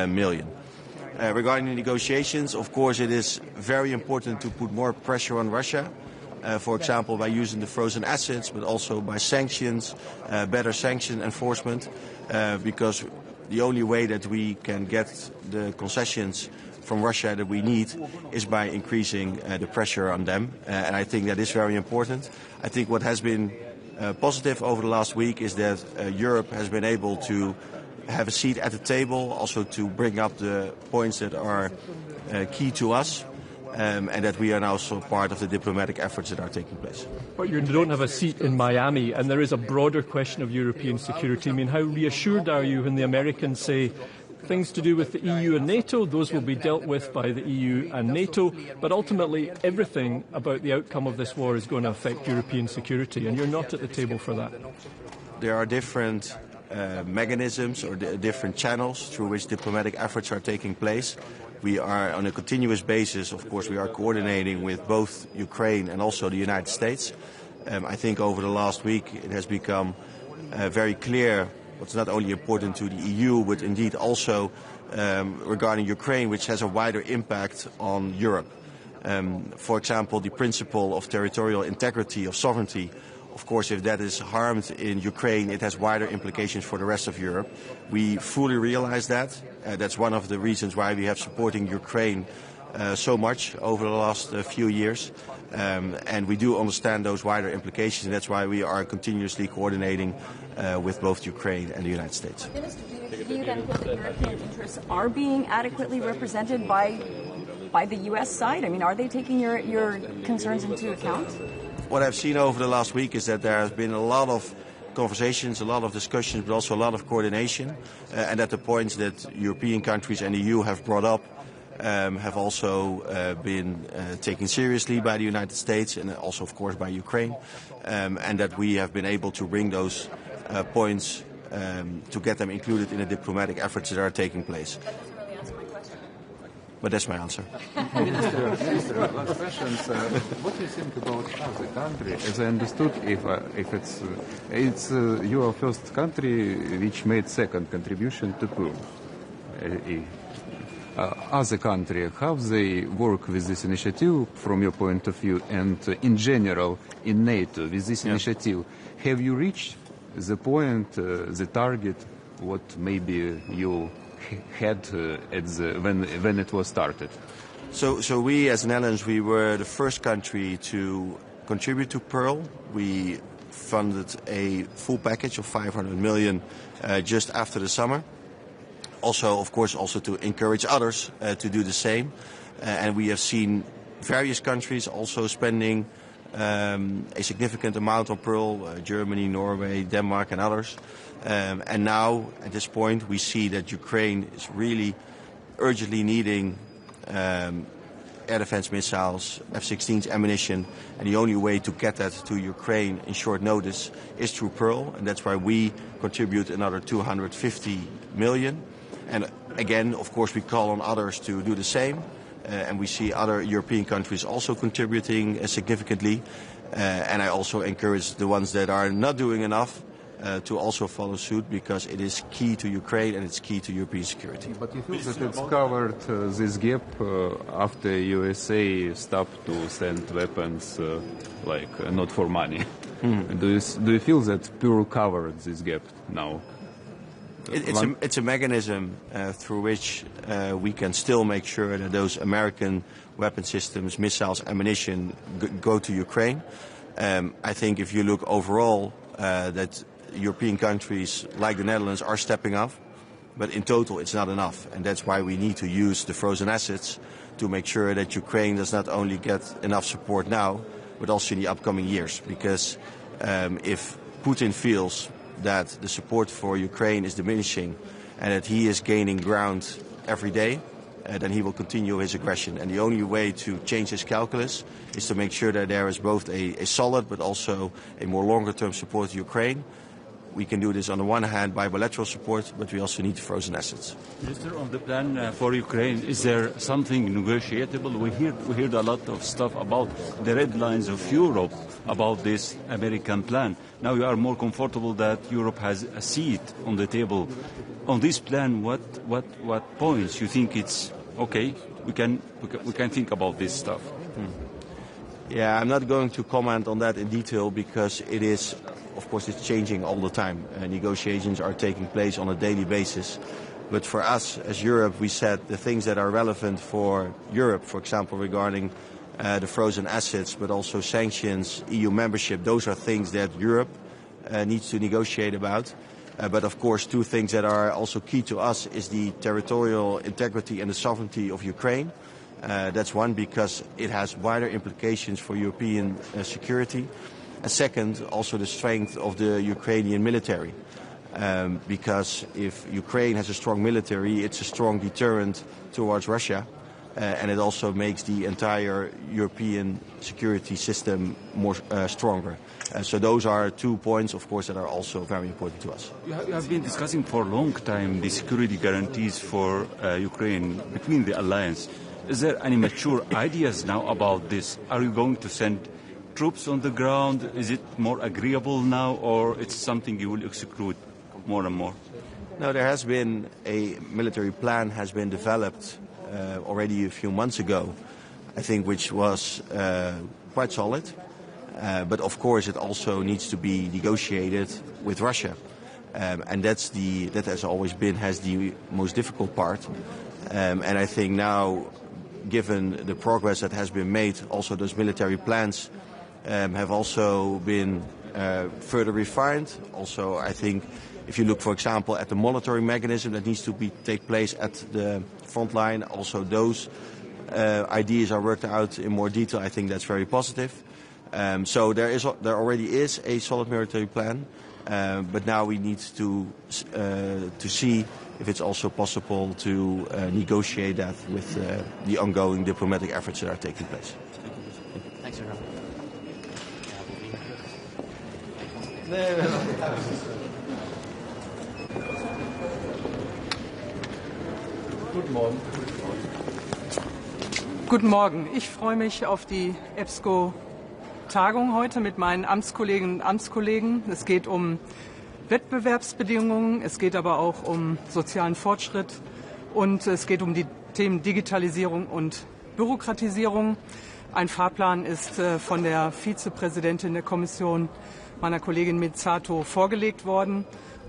million. Regarding the negotiations, of course it is very important to put more pressure on Russia. For example, by using the frozen assets, but also by sanctions, better sanction enforcement, because the only way that we can get the concessions from Russia that we need is by increasing the pressure on them. And I think that is very important. I think what has been positive over the last week is that Europe has been able to have a seat at the table, also to bring up the points that are key to us, and that we are now also part of the diplomatic efforts that are taking place. But you don't have a seat in Miami, and there is a broader question of European security. I mean, how reassured are you when the Americans say things to do with the EU and NATO, those will be dealt with by the EU and NATO, but ultimately everything about the outcome of this war is going to affect European security, and you're not at the table for that? There are different mechanisms or different channels through which diplomatic efforts are taking place. We are on a continuous basis, of course, we are coordinating with both Ukraine and also the United States. I think over the last week it has become very clear what's not only important to the EU, but indeed also regarding Ukraine, which has a wider impact on Europe. For example, the principle of territorial integrity, of sovereignty. Of course, if that is harmed in Ukraine, it has wider implications for the rest of Europe. We fully realize that. That's one of the reasons why we have supporting Ukraine so much over the last few years. And we do understand those wider implications, and that's why we are continuously coordinating with both Ukraine and the United States. Minister, do you then think that European interests are being adequately represented by the U.S. side? I mean, are they taking your concerns into account? What I've seen over the last week is that there has been a lot of conversations, a lot of discussions, but also a lot of coordination, and that the points that European countries and the EU have brought up have also been taken seriously by the United States and also, of course, by Ukraine, and that we have been able to bring those points to get them included in the diplomatic efforts that are taking place. But that's my answer. Minister, last question. What do you think about other country? As I understood, if it's your first country which made second contribution to Pearl. Other country, how they work with this initiative from your point of view, and in general in NATO with this initiative, have you reached the point, the target, what maybe you had when it was started? So we as Netherlands, we were the first country to contribute to Pearl. We funded a full package of 500 million just after the summer. Also, of course, also to encourage others to do the same. And we have seen various countries also spending a significant amount on Pearl, Germany, Norway, Denmark and others. And now, at this point, we see that Ukraine is really urgently needing air defense missiles, F-16s, ammunition, and the only way to get that to Ukraine in short notice is through Pearl, and that's why we contribute another 250 million. And again, of course, we call on others to do the same, and we see other European countries also contributing significantly. And I also encourage the ones that are not doing enough to also follow suit, because it is key to Ukraine and it's key to European security. But you feel that it's covered this gap after USA stopped to send weapons, not for money? Do you feel that Pearl covered this gap now? It's a mechanism through which we can still make sure that those American weapon systems, missiles, ammunition go to Ukraine. I think if you look overall, that European countries like the Netherlands are stepping up, but in total it's not enough, and that's why we need to use the frozen assets to make sure that Ukraine does not only get enough support now, but also in the upcoming years. Because if Putin feels that the support for Ukraine is diminishing and that he is gaining ground every day, then he will continue his aggression. And the only way to change his calculus is to make sure that there is both a solid but also a more longer-term support to Ukraine. We can do this on the one hand by bilateral support, but we also need frozen assets. Minister, on the plan for Ukraine, is there something negotiable? We heard a lot of stuff about the red lines of Europe about this American plan. Now you are more comfortable that Europe has a seat on the table. On this plan, what points you think it's okay? We can think about this stuff. Yeah, I'm not going to comment on that in detail because it is, of course, it's changing all the time. Negotiations are taking place on a daily basis. But for us, as Europe, we said the things that are relevant for Europe, for example, regarding the frozen assets, but also sanctions, EU membership, those are things that Europe needs to negotiate about. But of course, two things that are also key to us is the territorial integrity and the sovereignty of Ukraine. That's one, because it has wider implications for European security. And second, also the strength of the Ukrainian military. Because if Ukraine has a strong military, it's a strong deterrent towards Russia. And it also makes the entire European security system more stronger. So those are 2 points, of course, that are also very important to us. You have been discussing for a long time the security guarantees for Ukraine between the alliance. Is there any mature ideas now about this? Are you going to send troops on the ground? Is it more agreeable now, or it's something you will execute more and more? No, there has been a military plan has been developed already a few months ago, I think, which was quite solid. But of course, it also needs to be negotiated with Russia, and that has always been the most difficult part. And I think now, given the progress that has been made, also those military plans have also been further refined. Also, I think if you look, for example, at the monitoring mechanism that needs to take place at the front line, also those ideas are worked out in more detail. I think that's very positive. So there already is a solid military plan, but now we need to see if it's also possible to negotiate that with the ongoing diplomatic efforts that are taking place. Thanks, Rob. Good morning. Guten Morgen. Ich freue mich auf die EBSCO-Tagung heute mit meinen Amtskolleginnen und Amtskollegen. Es geht um Wettbewerbsbedingungen, es geht aber auch um sozialen Fortschritt und es geht um die Themen Digitalisierung und Bürokratisierung. Ein Fahrplan ist von der Vizepräsidentin der Kommission, meiner Kollegin Mizzato, vorgelegt worden.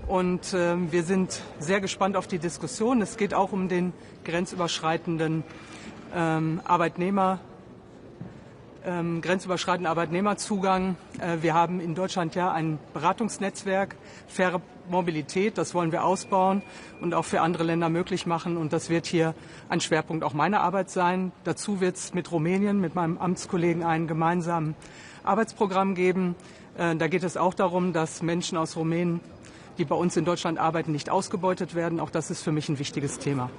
Und wir sind sehr gespannt auf die Diskussion. Es geht auch um den grenzüberschreitenden Arbeitnehmerzugang. Wir haben in Deutschland ja ein Beratungsnetzwerk, faire Mobilität, das wollen wir ausbauen und auch für andere Länder möglich machen. Und das wird hier ein Schwerpunkt auch meiner Arbeit sein. Dazu wird es mit Rumänien, mit meinem Amtskollegen, ein gemeinsames Arbeitsprogramm geben. Da geht es auch darum, dass Menschen aus Rumänien, die bei uns in Deutschland arbeiten, nicht ausgebeutet werden. Auch das ist für mich ein wichtiges Thema.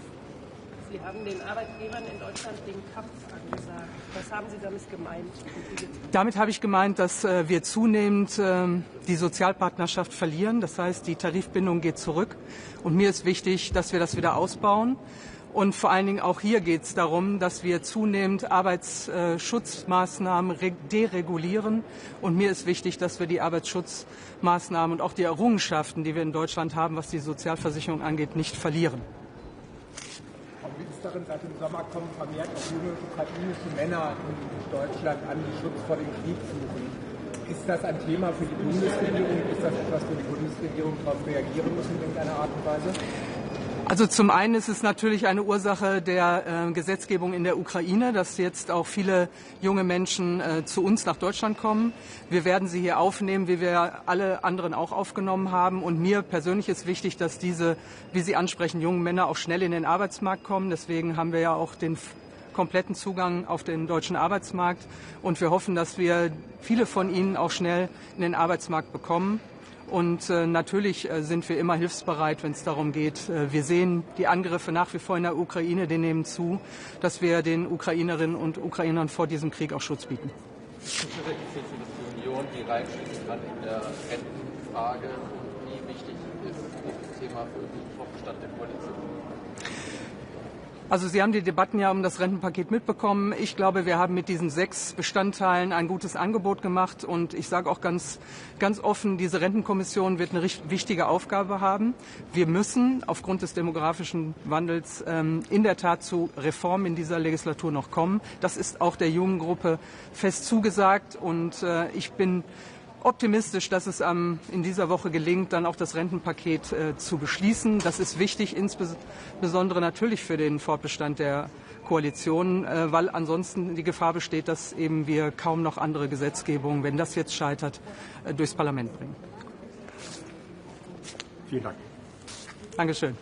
Sie haben den Arbeitgebern in Deutschland den Kampf angesagt. Was haben Sie damit gemeint? Damit habe ich gemeint, dass wir zunehmend die Sozialpartnerschaft verlieren. Das heißt, die Tarifbindung geht zurück. Und mir ist wichtig, dass wir das wieder ausbauen. Und vor allen Dingen auch hier geht es darum, dass wir zunehmend Arbeitsschutzmaßnahmen deregulieren. Und mir ist wichtig, dass wir die Arbeitsschutzmaßnahmen und auch die Errungenschaften, die wir in Deutschland haben, was die Sozialversicherung angeht, nicht verlieren. Ministerin, seit dem Sommer kommen vermehrt auch junge ukrainische Männer in Deutschland an, die Schutz vor dem Krieg suchen. Ist das ein Thema für die Bundesregierung? Ist das etwas, wo die Bundesregierung darauf reagieren muss in irgendeiner Art und Weise? Also zum einen ist es natürlich eine Ursache der Gesetzgebung in der Ukraine, dass jetzt auch viele junge Menschen zu uns nach Deutschland kommen. Wir werden sie hier aufnehmen, wie wir alle anderen auch aufgenommen haben. Und mir persönlich ist wichtig, dass diese, wie Sie ansprechen, jungen Männer auch schnell in den Arbeitsmarkt kommen. Deswegen haben wir ja auch den kompletten Zugang auf den deutschen Arbeitsmarkt. Und wir hoffen, dass wir viele von ihnen auch schnell in den Arbeitsmarkt bekommen. Und natürlich sind wir immer hilfsbereit, wenn es darum geht. Wir sehen die Angriffe nach wie vor in der Ukraine, die nehmen zu, dass wir den Ukrainerinnen und Ukrainern vor diesem Krieg auch Schutz bieten. Ist das für die Union, die reinschließen kann in der Rentenfrage und wie wichtig ist dieses Thema für den Fortbestand der Koalition? Also Sie haben die Debatten ja um das Rentenpaket mitbekommen. Ich glaube, wir haben mit diesen 6 Bestandteilen ein gutes Angebot gemacht. Und ich sage auch ganz offen, diese Rentenkommission wird eine wichtige Aufgabe haben. Wir müssen aufgrund des demografischen Wandels in der Tat zu Reformen in dieser Legislatur noch kommen. Das ist auch der jungen Gruppe fest zugesagt. Und ich bin optimistisch, dass es in dieser Woche gelingt, dann auch das Rentenpaket zu beschließen. Das ist wichtig, insbesondere natürlich für den Fortbestand der Koalition, weil ansonsten die Gefahr besteht, dass eben wir kaum noch andere Gesetzgebungen, wenn das jetzt scheitert, durchs Parlament bringen. Vielen Dank. Dankeschön.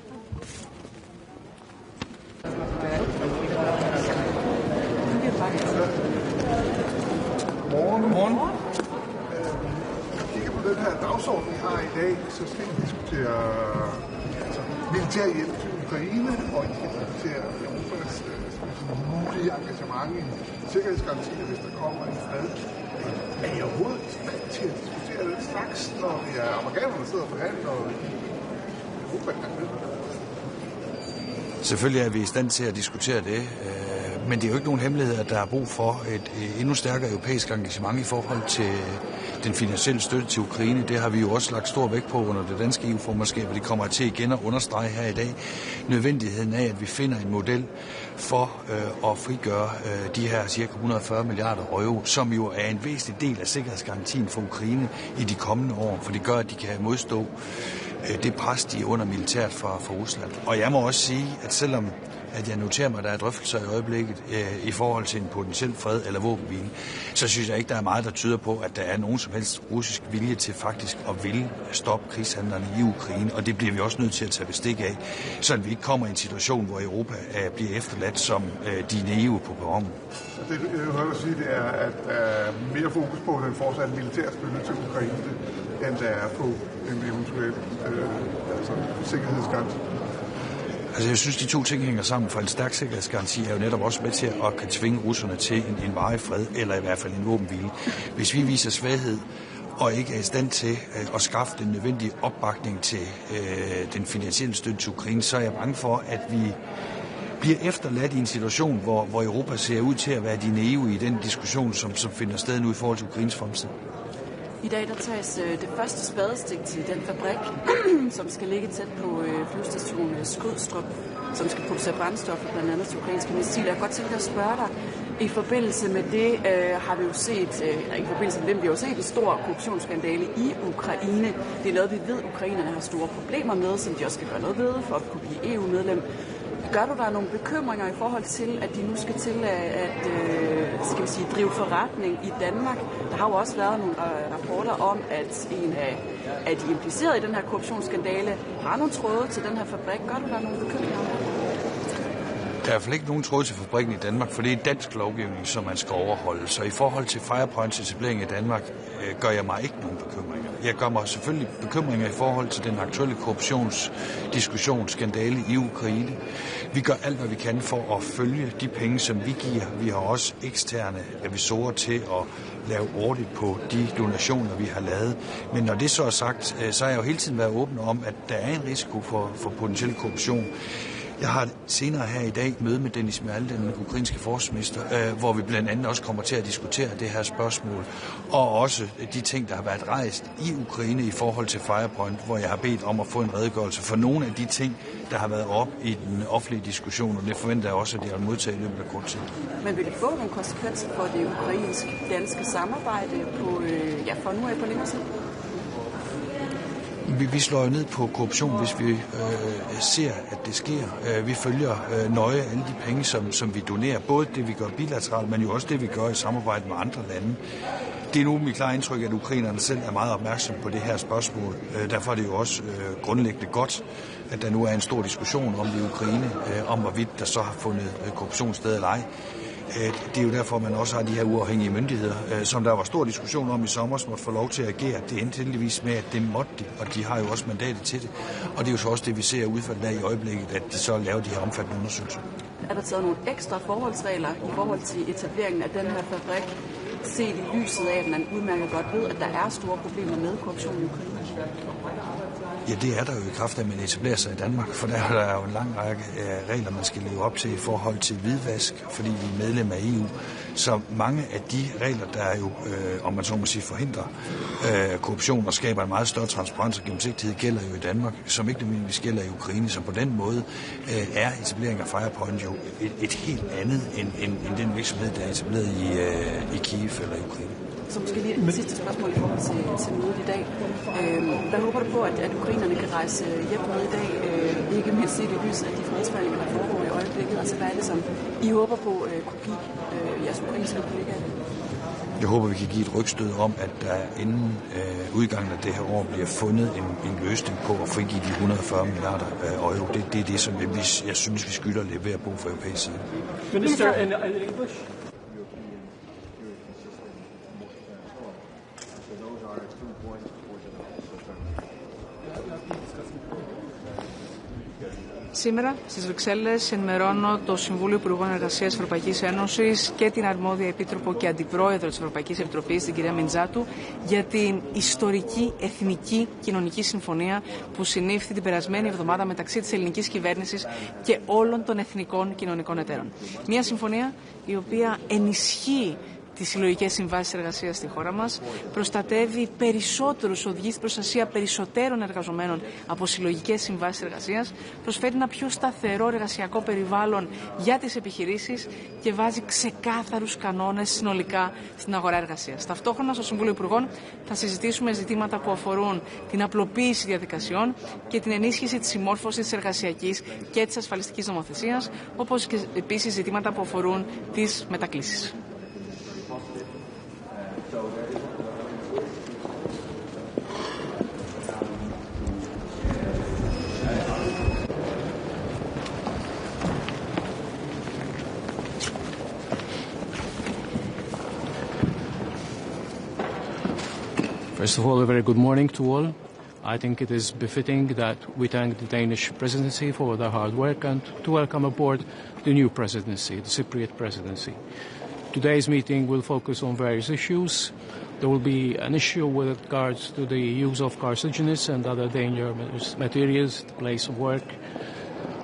Morgen. Den her dagsorden, vi har i dag, så skal vi diskutere militær hjælp til Ukraine, og I skal diskutere Europas mulige engagement i sikkerhedsgarantier, hvis der kommer en fred. Er I overhovedet i stand til at diskutere den slags, når vi er amerikanerne, der sidder og forhandler i Europa? Selvfølgelig er vi i stand til at diskutere det, men det er jo ikke nogen hemmelighed, at der er brug for et endnu stærkere europæisk engagement i forhold til den finansielle støtte til Ukraine. Det har vi jo også lagt stor vægt på under det danske EU-formandskab, og det kommer til igen at understrege her i dag nødvendigheden af, at vi finder en model for at frigøre de her ca. 140 milliarder euro, som jo er en væsentlig del af sikkerhedsgarantien for Ukraine i de kommende år, for det gør, at de kan modstå det pres, de er under militært fra Rusland. Og jeg må også sige, at selvom at jeg noterer mig, at der er drøftelser i øjeblikket i forhold til en potentiel fred eller våbenhvile, så synes jeg ikke, der er meget, der tyder på, at der er nogen som helst russisk vilje til faktisk at ville stoppe krigshandlerne i Ukraine, og det bliver vi også nødt til at tage bestik af, så vi ikke kommer i en situation, hvor Europa bliver efterladt som de naive på perronen. Det, jeg hører sige, det er, at der er mere fokus på den fortsatte militære støtte til Ukraine, end der er på en eventuel sikkerhedsgaranti. Altså jeg synes, de to ting hænger sammen, for en stærk sikkerhedsgaranti er jo netop også med til at kan tvinge russerne til en varig fred, eller i hvert fald en våbenhvile. Hvis vi viser svaghed og ikke er i stand til at skaffe den nødvendige opbakning til den finansielle støtte til Ukraine, så er jeg bange for, at vi bliver efterladt i en situation, hvor Europa ser ud til at være de naive i den diskussion, som finder sted nu i forhold til Ukraines fremtid. I dag der tages det første spadestik til den fabrik, som skal ligge tæt på flyvestationen Skrydstrup, som skal producere brændstoffer blandt andet til ukrainske missiler. Jeg kan godt tænke dig at spørge dig, i forbindelse med det har vi jo set, i forbindelse med dem, vi har jo set en stor korruptionsskandale i Ukraine. Det er noget, vi ved, ukrainerne har store problemer med, som de også skal gøre noget ved for at kunne blive EU-medlem. Gør du der nogle bekymringer i forhold til, at de nu skal til at skal vi sige, drive forretning i Danmark? Der har jo også været nogle rapporter om, at en af de implicerede i den her korruptionsskandale har nogle tråde til den her fabrik. Gør du der nogle bekymringer om det? Der er i hvert fald ikke nogen tråd til fabrikken i Danmark, for det er dansk lovgivning, som man skal overholde. Så i forhold til Firepoints etablering i Danmark, gør jeg mig ikke nogen bekymringer. Jeg gør mig selvfølgelig bekymringer i forhold til den aktuelle korruptionsdiskussion, skandale i Ukraine. Vi gør alt, hvad vi kan for at følge de penge, som vi giver. Vi har også eksterne revisorer til at lave audit på de donationer, vi har lavet. Men når det så er sagt, så har jeg jo hele tiden været åben om, at der er en risiko for potentiel korruption. Jeg har senere her i dag møde med Denis Mihal, den ukrainske forsvarsminister, hvor vi blandt andet også kommer til at diskutere det her spørgsmål, og også de ting, der har været rejst i Ukraine i forhold til Firepoint, hvor jeg har bedt om at få en redegørelse for nogle af de ting, der har været op i den offentlige diskussion, og det forventer jeg også, at jeg vil modtage i løbet af kort tid. Men vil det få nogle konsekvenser for det ukrainsk-danske samarbejde for nu af på længere sigt? Vi slår jo ned på korruption, hvis vi ser, at det sker. Vi følger nøje alle de penge, som vi donerer. Både det, vi gør bilateralt, men jo også det, vi gør i samarbejde med andre lande. Det er nu mit klare indtryk, at ukrainerne selv er meget opmærksomme på det her spørgsmål. Derfor er det jo også grundlæggende godt, at der nu er en stor diskussion om det i Ukraine, om hvorvidt der så har fundet korruption sted eller ej. Det er jo derfor, man også har de her uafhængige myndigheder, som der var stor diskussion om i sommer, som måtte få lov til at agere. Det endte heldigvis med, at det måtte de, og de har jo også mandatet til det. Og det er jo så også det, vi ser udfaldet af i øjeblikket, at de så laver de her omfattende undersøgelser. Er der taget nogle ekstra forholdsregler i forhold til etableringen af den her fabrik, set i lyset af, at man udmærket godt ved, at der er store problemer med korruption i Ukraine? Ja, det er der jo i kraft af, at man etablerer sig i Danmark, for der er der jo en lang række regler, man skal leve op til i forhold til hvidvask, fordi vi er medlem af EU. Så mange af de regler, der jo, om man så må sige, forhindrer korruption og skaber en meget større transparens og gennemsigtighed, gælder jo i Danmark, som ikke nødvendigvis gælder i Ukraine. Så på den måde er etableringen af Firepoint jo et helt andet end den virksomhed, der er etableret i Kiev eller i Ukraine. Så måske lige et sidste spørgsmål i forhold til mødet i dag. Hvad håber du på, at ukrainerne kan rejse hjem med i dag? Ikke mindst set i lyset af de fredsforhandlinger, der foregår i øjeblikket. Altså hvad er det, som I håber på kunne give jeres ukrainske kollegaer? Jeg håber, vi kan give et rygstød om, at der inden udgangen af det her år bliver fundet en løsning på at frigive de 140 milliarder euro. Det er det, som jeg synes, vi skylder at levere på fra europæisk side. Minister, in English? Σήμερα στις Βρυξέλλες ενημερώνω το Συμβούλιο Υπουργών Εργασίας Ευρωπαϊκής Ένωσης και την αρμόδια επίτροπο και αντιπρόεδρο της Ευρωπαϊκής Επιτροπής, την κυρία Μιντζάτου, για την ιστορική εθνική κοινωνική συμφωνία που συνήφθη την περασμένη εβδομάδα μεταξύ της ελληνικής κυβέρνησης και όλων των εθνικών κοινωνικών εταίρων. Μια συμφωνία η οποία ενισχύει τις συλλογικές συμβάσεις εργασίας στη χώρα μας, προστατεύει περισσότερους, οδηγεί στην προστασία περισσότερων εργαζομένων από συλλογικές συμβάσεις εργασίας, προσφέρει ένα πιο σταθερό εργασιακό περιβάλλον για τις επιχειρήσεις και βάζει ξεκάθαρους κανόνες συνολικά στην αγορά εργασίας. Ταυτόχρονα, στο Συμβούλιο Υπουργών θα συζητήσουμε ζητήματα που αφορούν την απλοποίηση διαδικασιών και την ενίσχυση της συμμόρφωσης της εργασιακής και της ασφαλιστικής νομοθεσίας, όπως και επίσης ζητήματα που αφορούν τις μετακλήσεις. First of all, a very good morning to all. I think it is befitting that we thank the Danish presidency for their hard work and to welcome aboard the new presidency, the Cypriot presidency. Today's meeting will focus on various issues. There will be an issue with regards to the use of carcinogens and other dangerous materials, the place of work.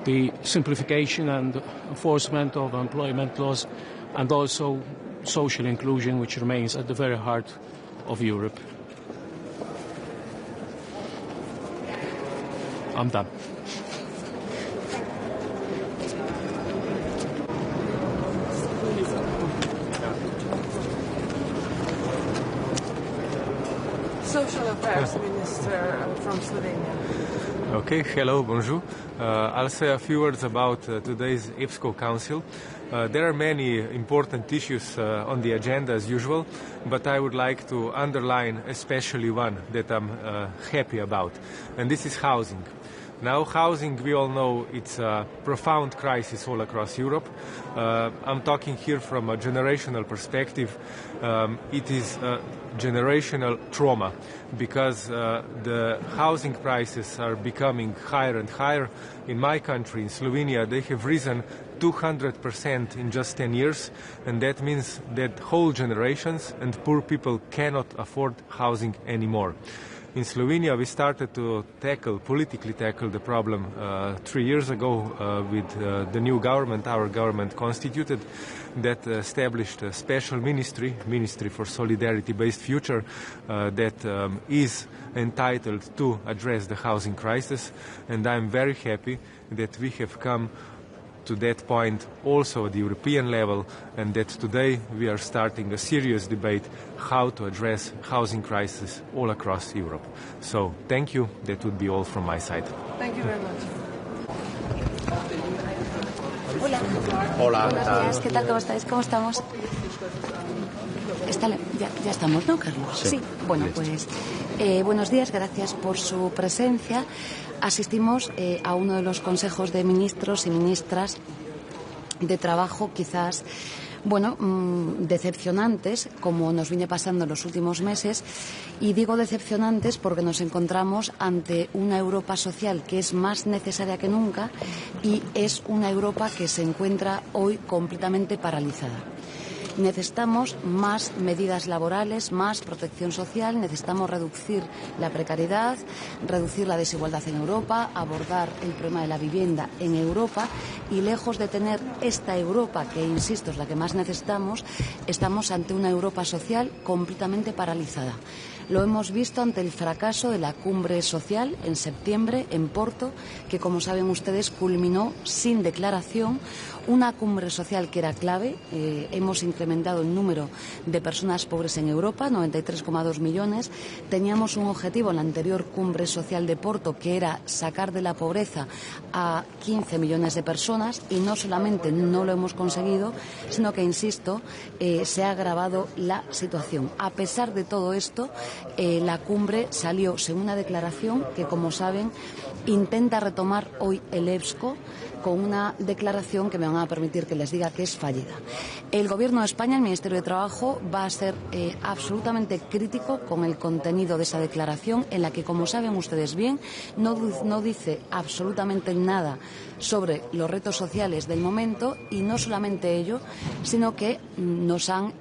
the simplification and enforcement of employment laws, and also social inclusion, which remains at the very heart of Europe. I'm done. Social Affairs Minister from Slovenia. Okay, hello, bonjour. I'll say a few words about today's EPSCO Council. There are many important issues on the agenda as usual, but I would like to underline especially one that I'm happy about, and this is housing. Now, housing, we all know, it's a profound crisis all across Europe. I'm talking here from a generational perspective. It is a generational trauma because the housing prices are becoming higher and higher. In my country, in Slovenia, they have risen 200% in just 10 years, and that means that whole generations and poor people cannot afford housing anymore. In Slovenia, we started to politically tackle the problem 3 years ago with the new government, our government constituted, that established a special ministry for solidarity-based future, that is entitled to address the housing crisis. And I'm very happy that we have come to that point also at the European level, and that today we are starting a serious debate how to address housing crisis all across Europe. So thank you. That would be all from my side. Thank you very much. Hola. Hola. Buenos días, ¿qué tal? ¿Cómo estáis? ¿Cómo estamos? Ya estamos, ¿no, Carlos? Sí. Bueno, pues buenos días, gracias por su presencia. Asistimos a uno de los consejos de ministros y ministras de trabajo quizás, decepcionantes, como nos viene pasando en los últimos meses. Y digo decepcionantes porque nos encontramos ante una Europa social que es más necesaria que nunca y es una Europa que se encuentra hoy completamente paralizada. Necesitamos más medidas laborales, más protección social, necesitamos reducir la precariedad, reducir la desigualdad en Europa, abordar el problema de la vivienda en Europa y lejos de tener esta Europa, que insisto es la que más necesitamos, estamos ante una Europa social completamente paralizada. Lo hemos visto ante el fracaso de la cumbre social en septiembre en Porto, que como saben ustedes culminó sin declaración, una cumbre social que era clave. Hemos incrementado el número de personas pobres en Europa, 93,2 millones. Teníamos un objetivo en la anterior cumbre social de Porto, que era sacar de la pobreza a 15 millones de personas, y no solamente no lo hemos conseguido, sino que, insisto, se ha agravado la situación. A pesar de todo esto, la cumbre salió sin una declaración que, como saben, intenta retomar hoy el EPSCO con una declaración que me van a permitir que les diga que es fallida. El Gobierno de España, el Ministerio de Trabajo, va a ser absolutamente crítico con el contenido de esa declaración, en la que, como saben ustedes bien, no dice absolutamente nada sobre los retos sociales del momento, y no solamente ello, sino que nos han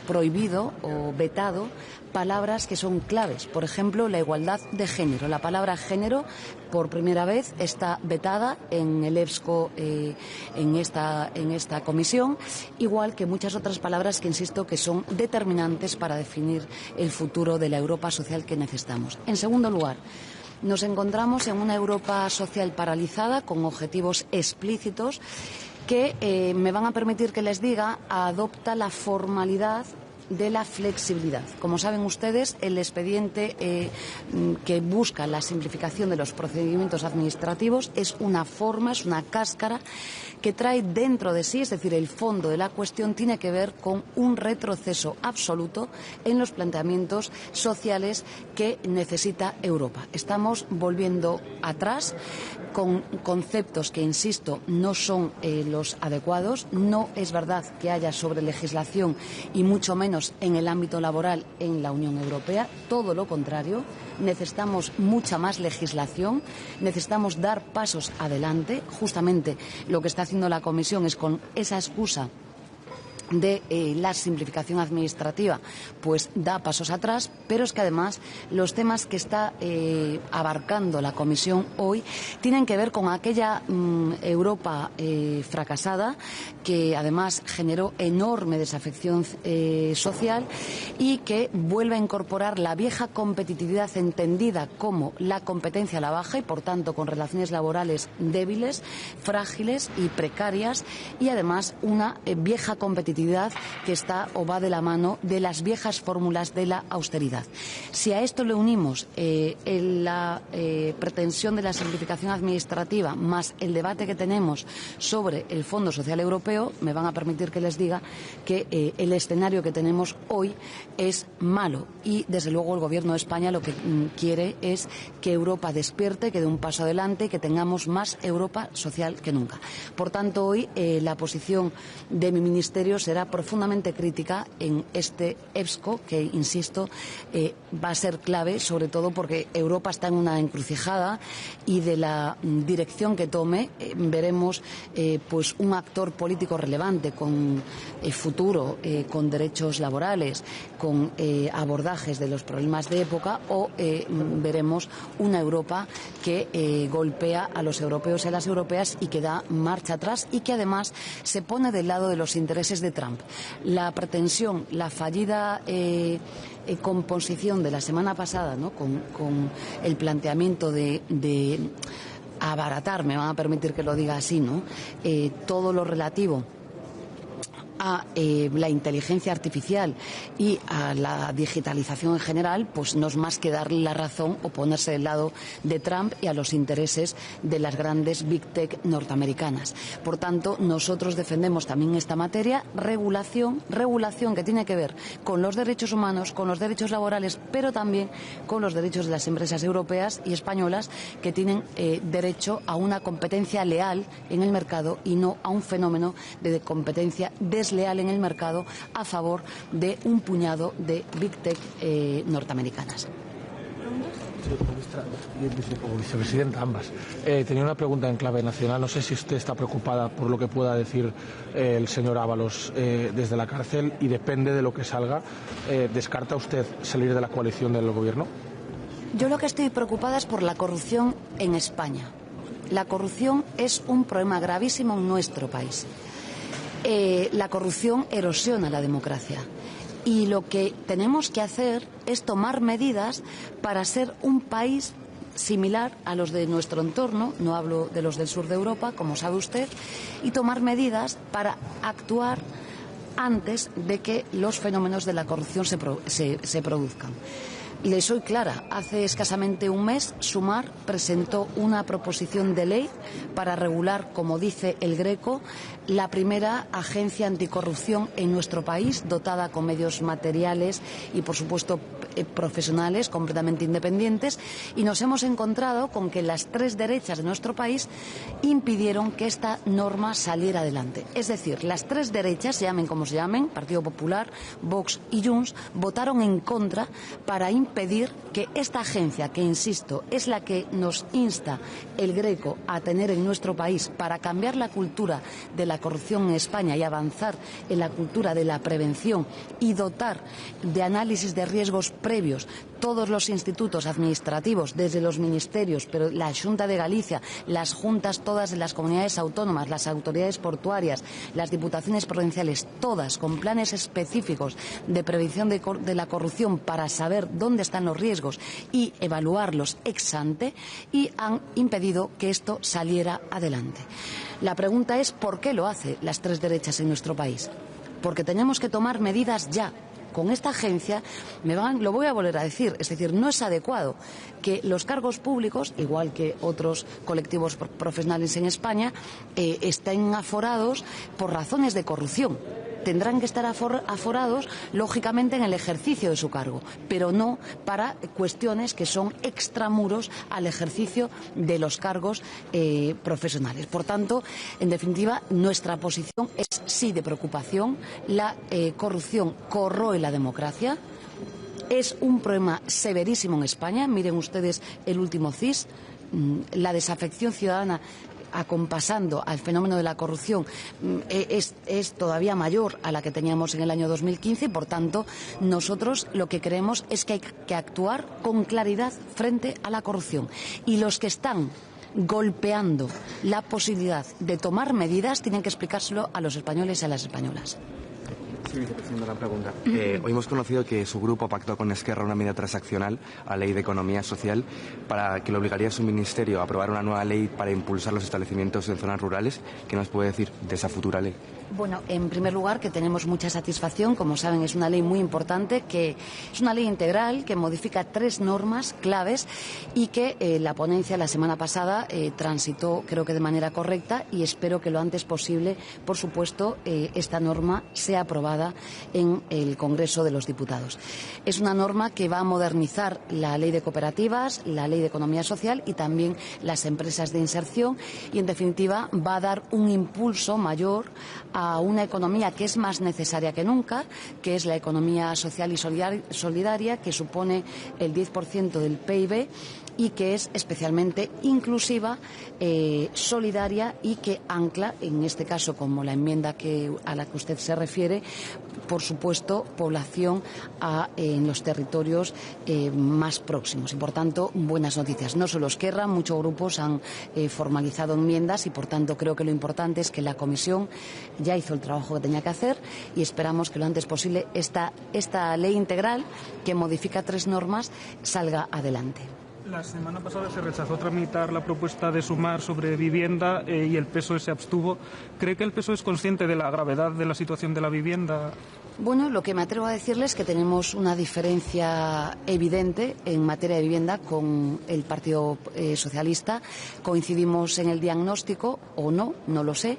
prohibido o vetado palabras que son claves. Por ejemplo, la igualdad de género. La palabra género, por primera vez, está vetada en el EPSCO, en esta comisión, igual que muchas otras palabras que, insisto, que son determinantes para definir el futuro de la Europa social que necesitamos. En segundo lugar, nos encontramos en una Europa social paralizada, con objetivos explícitos que, me van a permitir que les diga, adopta la formalidad de la flexibilidad. Como saben ustedes, el expediente que busca la simplificación de los procedimientos administrativos es una forma, es una cáscara que trae dentro de sí, es decir, el fondo de la cuestión tiene que ver con un retroceso absoluto en los planteamientos sociales que necesita Europa. Estamos volviendo atrás con conceptos que, insisto, no son los adecuados. No es verdad que haya sobrelegislación, y mucho menos en el ámbito laboral en la Unión Europea. Todo lo contrario, necesitamos mucha más legislación, necesitamos dar pasos adelante. Justamente lo que está haciendo la Comisión es, con esa excusa de la simplificación administrativa pues da pasos atrás, pero es que además los temas que está abarcando la Comisión hoy tienen que ver con aquella Europa fracasada, que además generó enorme desafección social y que vuelve a incorporar la vieja competitividad entendida como la competencia a la baja y por tanto con relaciones laborales débiles, frágiles y precarias, y además una vieja competitividad que está o va de la mano de las viejas fórmulas de la austeridad. Si a esto le unimos la pretensión de la simplificación administrativa más el debate que tenemos sobre el Fondo Social Europeo, me van a permitir que les diga que el escenario que tenemos hoy es malo y desde luego el Gobierno de España lo que quiere es que Europa despierte, que dé un paso adelante y que tengamos más Europa social que nunca. Por tanto, hoy la posición de mi ministerio será profundamente crítica en este EPSCO, que, insisto, va a ser clave, sobre todo porque Europa está en una encrucijada y de la dirección que tome veremos pues un actor político relevante con futuro, con derechos laborales, con abordajes de los problemas de época, o veremos una Europa que golpea a los europeos y a las europeas y que da marcha atrás y que además se pone del lado de los intereses de Trump. La pretensión, la fallida composición de la semana pasada, ¿no? con el planteamiento de abaratar, me van a permitir que lo diga así, ¿no? Todo lo relativo a la inteligencia artificial y a la digitalización en general, pues no es más que darle la razón o ponerse del lado de Trump y a los intereses de las grandes Big Tech norteamericanas. Por tanto, nosotros defendemos también esta materia, regulación que tiene que ver con los derechos humanos, con los derechos laborales, pero también con los derechos de las empresas europeas y españolas que tienen derecho a una competencia leal en el mercado y no a un fenómeno de competencia desleal en el mercado a favor de un puñado de Big Tech norteamericanas. Vicepresidenta, ambas. Tenía una pregunta en clave nacional. No sé si usted está preocupada por lo que pueda decir el señor Ábalos desde la cárcel y depende de lo que salga. ¿Descarta usted salir de la coalición del gobierno? Yo lo que estoy preocupada es por la corrupción en España. La corrupción es un problema gravísimo en nuestro país. La corrupción erosiona la democracia y lo que tenemos que hacer es tomar medidas para ser un país similar a los de nuestro entorno, no hablo de los del sur de Europa, como sabe usted, y tomar medidas para actuar antes de que los fenómenos de la corrupción se produzcan. Le soy clara, hace escasamente un mes Sumar presentó una proposición de ley para regular, como dice el Greco, la primera agencia anticorrupción en nuestro país, dotada con medios materiales y, por supuesto, profesionales completamente independientes, y nos hemos encontrado con que las tres derechas de nuestro país impidieron que esta norma saliera adelante. Es decir, las tres derechas, se llamen como se llamen, Partido Popular, Vox y Junts, votaron en contra para impedir que esta agencia, que insisto, es la que nos insta el Greco a tener en nuestro país para cambiar la cultura de la corrupción en España y avanzar en la cultura de la prevención y dotar de análisis de riesgos previos todos los institutos administrativos, desde los ministerios, pero la Xunta de Galicia, las juntas todas de las comunidades autónomas, las autoridades portuarias, las diputaciones provinciales, todas con planes específicos de prevención de la corrupción para saber dónde están los riesgos y evaluarlos ex ante, y han impedido que esto saliera adelante. La pregunta es ¿por qué lo hace las tres derechas en nuestro país? Porque tenemos que tomar medidas ya. Con esta agencia, lo voy a volver a decir, es decir, no es adecuado que los cargos públicos, igual que otros colectivos profesionales en España, estén aforados por razones de corrupción. Tendrán que estar aforados, lógicamente, en el ejercicio de su cargo, pero no para cuestiones que son extramuros al ejercicio de los cargos profesionales. Por tanto, en definitiva, nuestra posición es sí de preocupación. La corrupción corroe la democracia. Es un problema severísimo en España. Miren ustedes el último CIS, la desafección ciudadana acompasando al fenómeno de la corrupción es todavía mayor a la que teníamos en el año 2015 y, por tanto, nosotros lo que creemos es que hay que actuar con claridad frente a la corrupción. Y los que están golpeando la posibilidad de tomar medidas tienen que explicárselo a los españoles y a las españolas. Sí, vicepresidente, una pregunta. Hoy hemos conocido que su grupo pactó con Esquerra una medida transaccional a la Ley de Economía Social para que le obligaría a su ministerio a aprobar una nueva ley para impulsar los establecimientos en zonas rurales. ¿Qué nos puede decir de esa futura ley? Bueno, en primer lugar, que tenemos mucha satisfacción. Como saben, es una ley muy importante, que es una ley integral que modifica 3 normas claves y que la ponencia la semana pasada transitó, creo que de manera correcta, y espero que lo antes posible, por supuesto, esta norma sea aprobada en el Congreso de los Diputados. Es una norma que va a modernizar la ley de cooperativas, la ley de economía social y también las empresas de inserción y, en definitiva, va a dar un impulso mayor a una economía que es más necesaria que nunca, que es la economía social y solidaria, que supone el 10% del PIB y que es especialmente inclusiva, solidaria y que ancla, en este caso como la enmienda a la que usted se refiere, por supuesto, población en los territorios más próximos. Y, por tanto, buenas noticias. No solo Esquerra, muchos grupos han formalizado enmiendas y, por tanto, creo que lo importante es que la Comisión ya hizo el trabajo que tenía que hacer y esperamos que lo antes posible esta ley integral, que modifica 3 normas, salga adelante. La semana pasada se rechazó tramitar la propuesta de Sumar sobre vivienda y el PSOE se abstuvo. ¿Cree que el PSOE es consciente de la gravedad de la situación de la vivienda? Bueno, lo que me atrevo a decirles es que tenemos una diferencia evidente en materia de vivienda con el Partido Socialista. Coincidimos en el diagnóstico o no lo sé,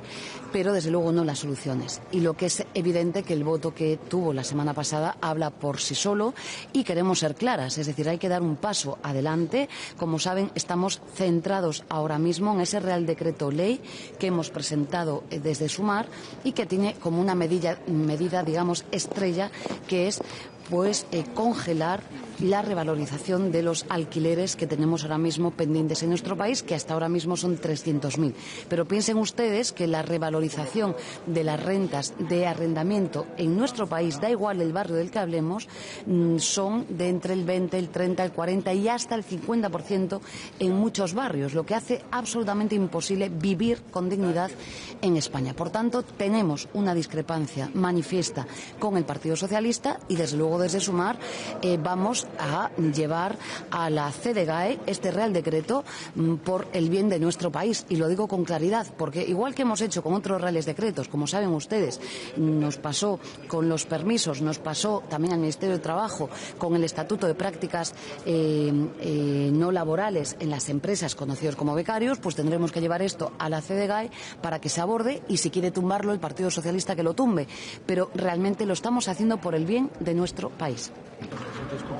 pero desde luego no en las soluciones. Y lo que es evidente que el voto que tuvo la semana pasada habla por sí solo y queremos ser claras, es decir, hay que dar un paso adelante. Como saben, estamos centrados ahora mismo en ese Real Decreto Ley que hemos presentado desde Sumar y que tiene como una medida, digamos, estrella, que es congelar la revalorización de los alquileres que tenemos ahora mismo pendientes en nuestro país, que hasta ahora mismo son 300.000. Pero piensen ustedes que la revalorización de las rentas de arrendamiento en nuestro país, da igual el barrio del que hablemos, son de entre el 20, el 30, el 40 y hasta el 50% en muchos barrios, lo que hace absolutamente imposible vivir con dignidad en España. Por tanto, tenemos una discrepancia manifiesta con el Partido Socialista y, desde luego, desde Sumar vamos a llevar a la CDGAE este Real Decreto por el bien de nuestro país. Y lo digo con claridad, porque igual que hemos hecho con otros Reales Decretos, como saben ustedes, nos pasó con los permisos, nos pasó también al Ministerio de Trabajo con el Estatuto de Prácticas no laborales en las empresas conocidos como becarios, pues tendremos que llevar esto a la CDGAE para que se aborde y, si quiere tumbarlo el Partido Socialista, que lo tumbe. Pero realmente lo estamos haciendo por el bien de nuestro país.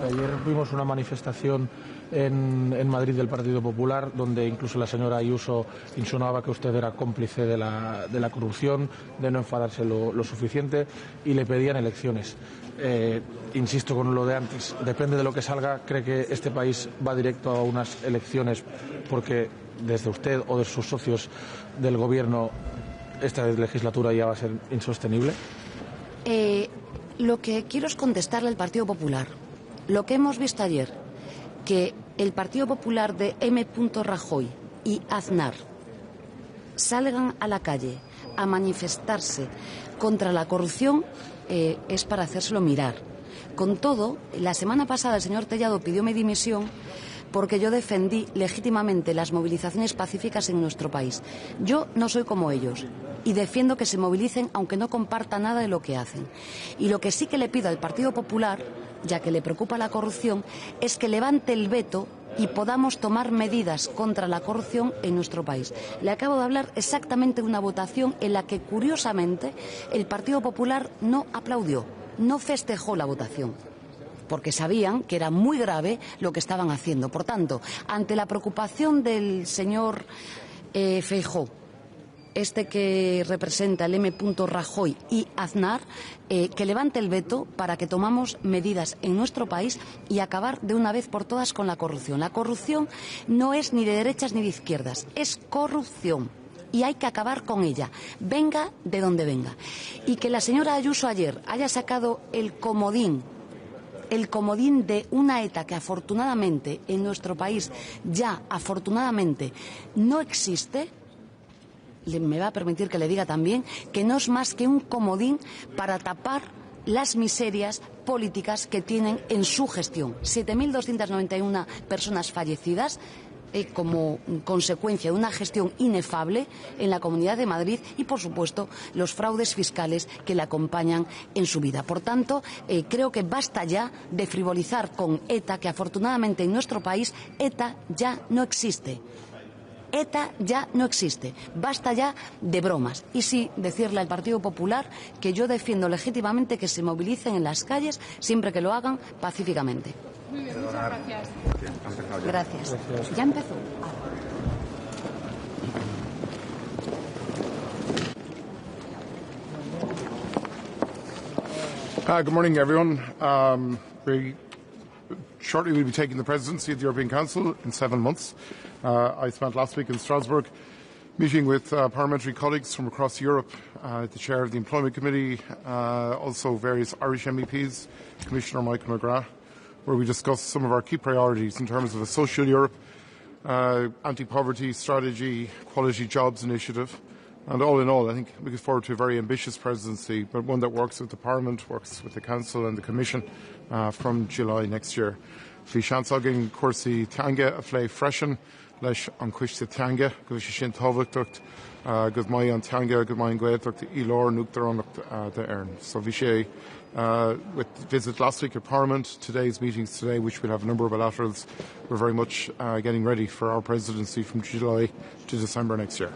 Ayer vimos una manifestación en Madrid del Partido Popular, donde incluso la señora Ayuso insinuaba que usted era cómplice de la corrupción, de no enfadarse lo suficiente, y le pedían elecciones. Insisto con lo de antes, depende de lo que salga. ¿Cree que este país va directo a unas elecciones porque desde usted o de sus socios del gobierno esta legislatura ya va a ser insostenible? Lo que quiero es contestarle al Partido Popular. Lo que hemos visto ayer, que el Partido Popular de M. Rajoy y Aznar salgan a la calle a manifestarse contra la corrupción, es para hacérselo mirar. Con todo, la semana pasada el señor Tellado pidió mi dimisión porque yo defendí legítimamente las movilizaciones pacíficas en nuestro país. Yo no soy como ellos y defiendo que se movilicen aunque no comparta nada de lo que hacen. Y lo que sí que le pido al Partido Popular, ya que le preocupa la corrupción, es que levante el veto y podamos tomar medidas contra la corrupción en nuestro país. Le acabo de hablar exactamente de una votación en la que, curiosamente, el Partido Popular no aplaudió, no festejó la votación, porque sabían que era muy grave lo que estaban haciendo. Por tanto, ante la preocupación del señor Feijóo, que representa el M. Rajoy y Aznar, que levante el veto para que tomamos medidas en nuestro país y acabar de una vez por todas con la corrupción. La corrupción no es ni de derechas ni de izquierdas, es corrupción. y hay que acabar con ella, venga de donde venga. Y que la señora Ayuso ayer haya sacado el comodín de una ETA que afortunadamente en nuestro país ya afortunadamente no existe, me va a permitir que le diga también que no es más que un comodín para tapar las miserias políticas que tienen en su gestión. 7.291 personas fallecidas como consecuencia de una gestión inefable en la Comunidad de Madrid y, por supuesto, los fraudes fiscales que le acompañan en su vida. Por tanto, creo que basta ya de frivolizar con ETA, que afortunadamente en nuestro país ETA ya no existe. ETA ya no existe. Basta ya de bromas. Y sí, decirle al Partido Popular que yo defiendo legítimamente que se movilicen en las calles siempre que lo hagan pacíficamente. Muy bien, muchas gracias. Gracias. Ya empezó. Good morning, everyone. Shortly we'll be taking the presidency of the European Council in 7 months. I spent last week in Strasbourg meeting with parliamentary colleagues from across Europe, the chair of the Employment Committee, also various Irish MEPs, Commissioner Michael McGrath, where we discussed some of our key priorities in terms of a social Europe, anti-poverty strategy, quality jobs initiative. And all in all, I think we look forward to a very ambitious presidency, but one that works with the Parliament, works with the Council and the Commission from July next year. Fi seansagin cuasaí teanga a phlé freisin leis an cuiste teanga, go bhí sin tábhachtach go mai an teanga go mai an gcuideachta í lár nuachtaránach de Éireann. So bhí sé with the visit last week at Parliament, today's meetings today, which will have a number of bilaterals, we're very much getting ready for our presidency from July to December next year.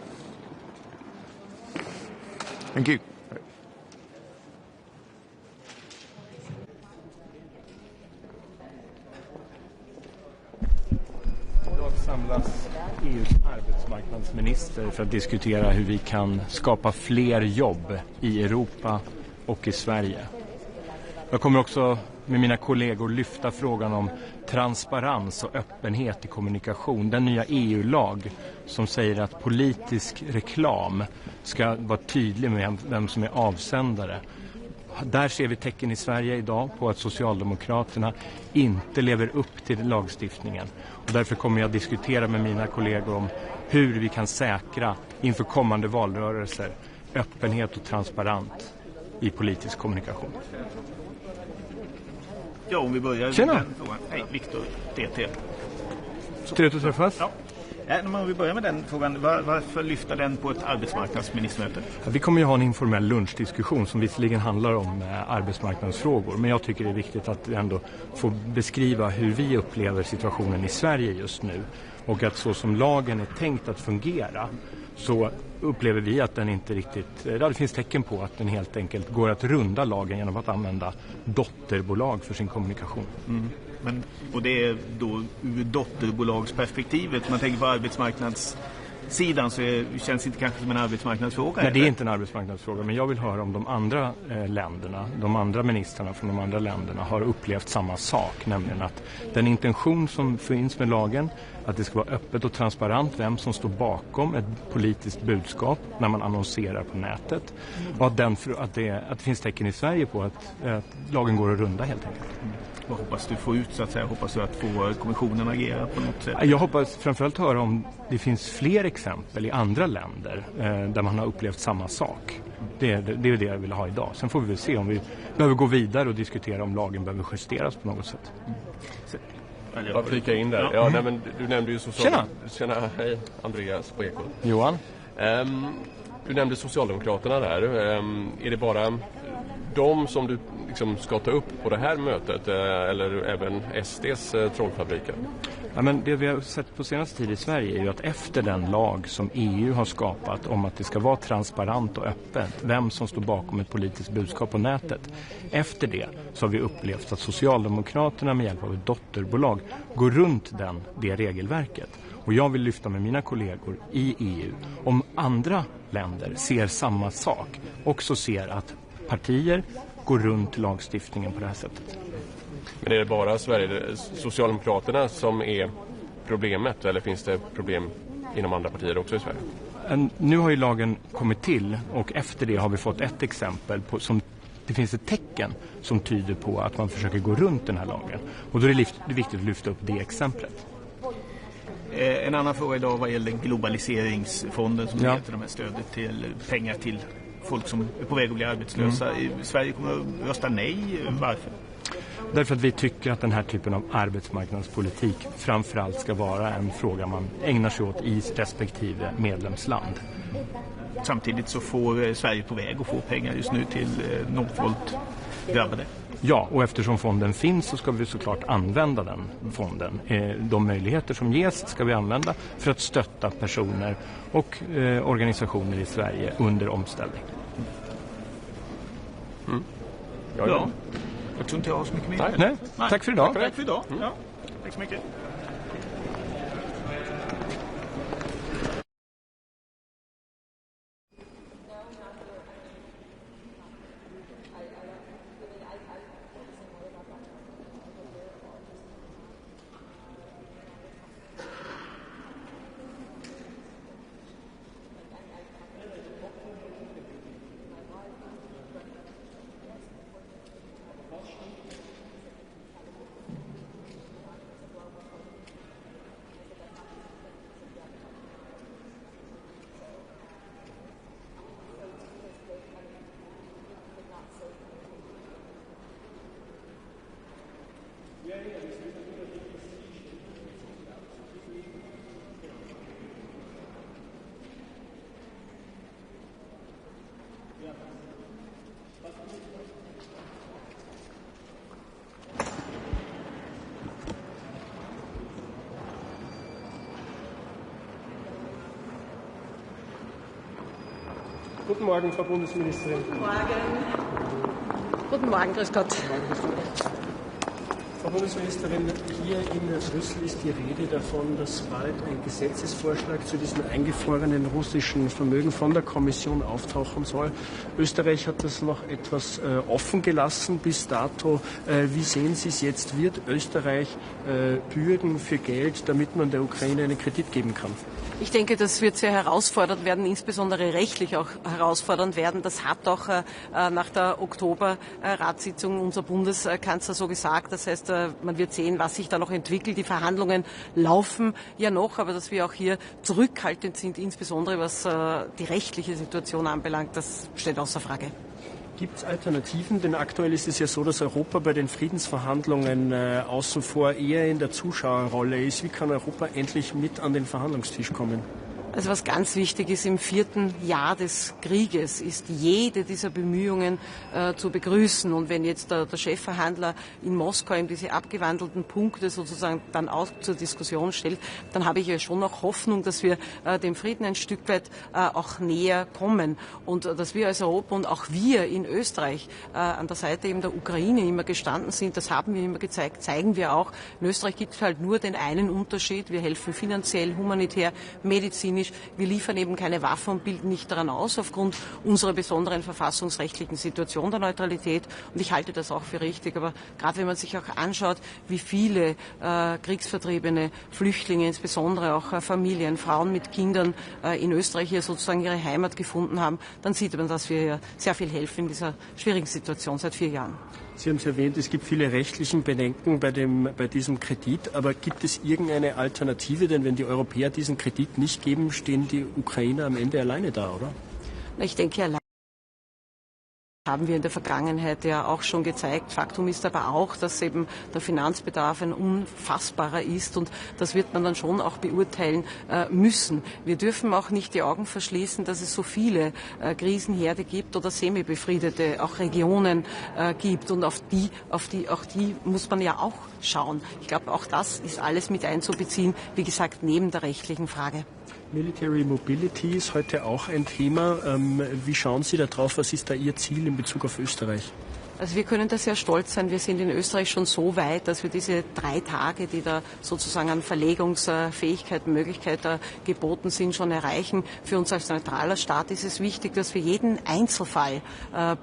Thank you. Idag samlas EUs arbetsmarknadsminister för att diskutera hur vi kan skapa fler jobb i Europa och i Sverige. Jag kommer också med mina kollegor lyfta frågan om transparens och öppenhet i kommunikation. Den nya EU-lag som säger att politisk reklam ska vara tydlig med vem som är avsändare. Där ser vi tecken i Sverige idag på att Socialdemokraterna inte lever upp till lagstiftningen. Och därför kommer jag diskutera med mina kollegor om hur vi kan säkra inför kommande valrörelser öppenhet och transparens i politisk kommunikation. Ja, om vi börjar med den frågan. Hej, Viktor, DT. Trevligt att träffas. Ja. Om vi börjar med den frågan, varför lyfta den på ett arbetsmarknadsministermöte? Vi kommer ju ha en informell lunchdiskussion som visserligen handlar om arbetsmarknadsfrågor. Men jag tycker det är viktigt att ändå få beskriva hur vi upplever situationen i Sverige just nu. Och att så som lagen är tänkt att fungera så upplever vi att den inte riktigt, det finns tecken på att den helt enkelt går att runda lagen genom att använda dotterbolag för sin kommunikation. Mm. Och det är då ur dotterbolagsperspektivet, man tänker på arbetsmarknadssidan så känns det inte kanske som en arbetsmarknadsfråga. Nej, det är inte en arbetsmarknadsfråga, men jag vill höra om de andra länderna, de andra ministrarna från de andra länderna har upplevt samma sak, nämligen att den intention som finns med lagen, att det ska vara öppet och transparent vem som står bakom ett politiskt budskap när man annonserar på nätet och att det finns tecken i Sverige på att lagen går att runda helt enkelt. Vad hoppas du få ut så att säga? Hoppas du att få kommissionen att agera på något sätt? Jag hoppas framförallt höra om det finns fler exempel i andra länder där man har upplevt samma sak. Det är det jag vill ha idag. Sen får vi väl se om vi behöver gå vidare och diskutera om lagen behöver justeras på något sätt. Jag flika in där. Ja, nej, men du nämnde ju Tjena, hej, Andreas på Eko. Johan. Du nämnde Socialdemokraterna där. Är det bara de som du liksom ska ta upp på det här mötet eller även SDs trollfabriker? Ja, men det vi har sett på senaste tid i Sverige är ju att efter den lag som EU har skapat om att det ska vara transparent och öppet, vem som står bakom ett politiskt budskap på nätet. Efter det så har vi upplevt att Socialdemokraterna med hjälp av ett dotterbolag går runt det regelverket. Och jag vill lyfta med mina kollegor i EU om andra länder ser samma sak. Också ser att partier går runt lagstiftningen på det här sättet. Men är det bara Socialdemokraterna som är problemet eller finns det problem inom andra partier också i Sverige? Nu har ju lagen kommit till och efter det har vi fått ett exempel på, som det finns ett tecken som tyder på att man försöker gå runt den här lagen. Och då är det viktigt att lyfta upp det exemplet. En annan fråga idag vad gäller globaliseringsfonden som heter de här stödet till pengar till folk som är på väg att bli arbetslösa. Sverige kommer att rösta nej. Varför? Därför att vi tycker att den här typen av arbetsmarknadspolitik framförallt ska vara en fråga man ägnar sig åt i respektive medlemsland. Samtidigt så får Sverige på väg att få pengar just nu till Northvolt-drabbade. Ja, och eftersom fonden finns så ska vi såklart använda den fonden. De möjligheter som ges ska vi använda för att stötta personer och organisationer i Sverige under omställning. Ja. Jag tror inte jag har så mycket mer. Nej. Tack för idag. Tack för idag. Ja. Tack så mycket. Guten Morgen, Frau Bundesministerin. Guten Morgen. Guten Morgen, grüß Gott. Frau Bundesministerin, hier in Brüssel ist die Rede davon, dass bald ein Gesetzesvorschlag zu diesem eingefrorenen russischen Vermögen von der Kommission auftauchen soll. Österreich hat das noch etwas offen gelassen bis dato. Wie sehen Sie es jetzt? Wird Österreich bürgen für Geld, damit man der Ukraine einen Kredit geben kann? Ich denke, das wird sehr herausfordernd werden, insbesondere rechtlich auch herausfordernd werden. Das hat auch nach der Oktober-Ratssitzung unser Bundeskanzler so gesagt. Das heißt, man wird sehen, was sich da noch entwickelt. Die Verhandlungen laufen ja noch, aber dass wir auch hier zurückhaltend sind, insbesondere was die rechtliche Situation anbelangt, das steht außer Frage. Gibt es Alternativen? Denn aktuell ist es ja so, dass Europa bei den Friedensverhandlungen außen vor eher in der Zuschauerrolle ist. Wie kann Europa endlich mit an den Verhandlungstisch kommen? Also was ganz wichtig ist, im 4. Jahr des Krieges ist jede dieser Bemühungen zu begrüßen. Und wenn jetzt der Chefverhandler in Moskau eben diese abgewandelten Punkte sozusagen dann auch zur Diskussion stellt, dann habe ich ja schon noch Hoffnung, dass wir dem Frieden ein Stück weit auch näher kommen. Und dass wir als Europa und auch wir in Österreich an der Seite eben der Ukraine immer gestanden sind, das haben wir immer gezeigt, zeigen wir auch. In Österreich gibt es halt nur den einen Unterschied. Wir helfen finanziell, humanitär, medizinisch. Wir liefern eben keine Waffen und bilden nicht daran aus, aufgrund unserer besonderen verfassungsrechtlichen Situation der Neutralität. Und ich halte das auch für richtig. Aber gerade wenn man sich auch anschaut, wie viele kriegsvertriebene Flüchtlinge, insbesondere auch Familien, Frauen mit Kindern in Österreich hier sozusagen ihre Heimat gefunden haben, dann sieht man, dass wir hier sehr viel helfen in dieser schwierigen Situation seit 4 Jahren. Sie haben es erwähnt, es gibt viele rechtlichen Bedenken bei diesem Kredit, aber gibt es irgendeine Alternative? Denn wenn die Europäer diesen Kredit nicht geben, stehen die Ukrainer am Ende alleine da, oder? Ich denke, allein haben wir in der Vergangenheit ja auch schon gezeigt. Faktum ist aber auch, dass eben der Finanzbedarf ein unfassbarer ist und das wird man dann schon auch beurteilen müssen. Wir dürfen auch nicht die Augen verschließen, dass es so viele Krisenherde gibt oder semi-befriedete auch Regionen gibt und auf die muss man ja auch schauen. Ich glaube, auch das ist alles mit einzubeziehen, wie gesagt, neben der rechtlichen Frage. Military Mobility ist heute auch ein Thema. Wie schauen Sie da drauf? Was ist da Ihr Ziel in Bezug auf Österreich? Also wir können da sehr stolz sein. Wir sind in Österreich schon so weit, dass wir diese 3 Tage, die da sozusagen an Verlegungsfähigkeit, Möglichkeit geboten sind, schon erreichen. Für uns als neutraler Staat ist es wichtig, dass wir jeden Einzelfall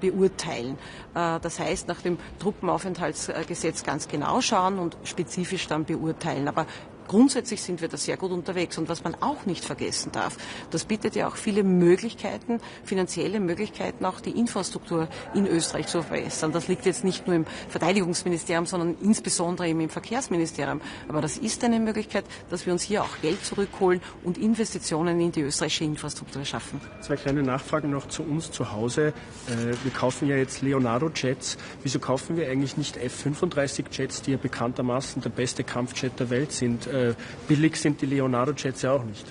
beurteilen. Das heißt, nach dem Truppenaufenthaltsgesetz ganz genau schauen und spezifisch dann beurteilen. Aber grundsätzlich sind wir da sehr gut unterwegs. Und was man auch nicht vergessen darf, das bietet ja auch viele Möglichkeiten, finanzielle Möglichkeiten, auch die Infrastruktur in Österreich zu verbessern. Das liegt jetzt nicht nur im Verteidigungsministerium, sondern insbesondere eben im Verkehrsministerium. Aber das ist eine Möglichkeit, dass wir uns hier auch Geld zurückholen und Investitionen in die österreichische Infrastruktur schaffen. 2 kleine Nachfragen noch zu uns zu Hause. Wir kaufen ja jetzt Leonardo-Jets. Wieso kaufen wir eigentlich nicht F-35-Jets, die ja bekanntermaßen der beste Kampfjet der Welt sind? Billig sind die Leonardo-Jets ja auch nicht.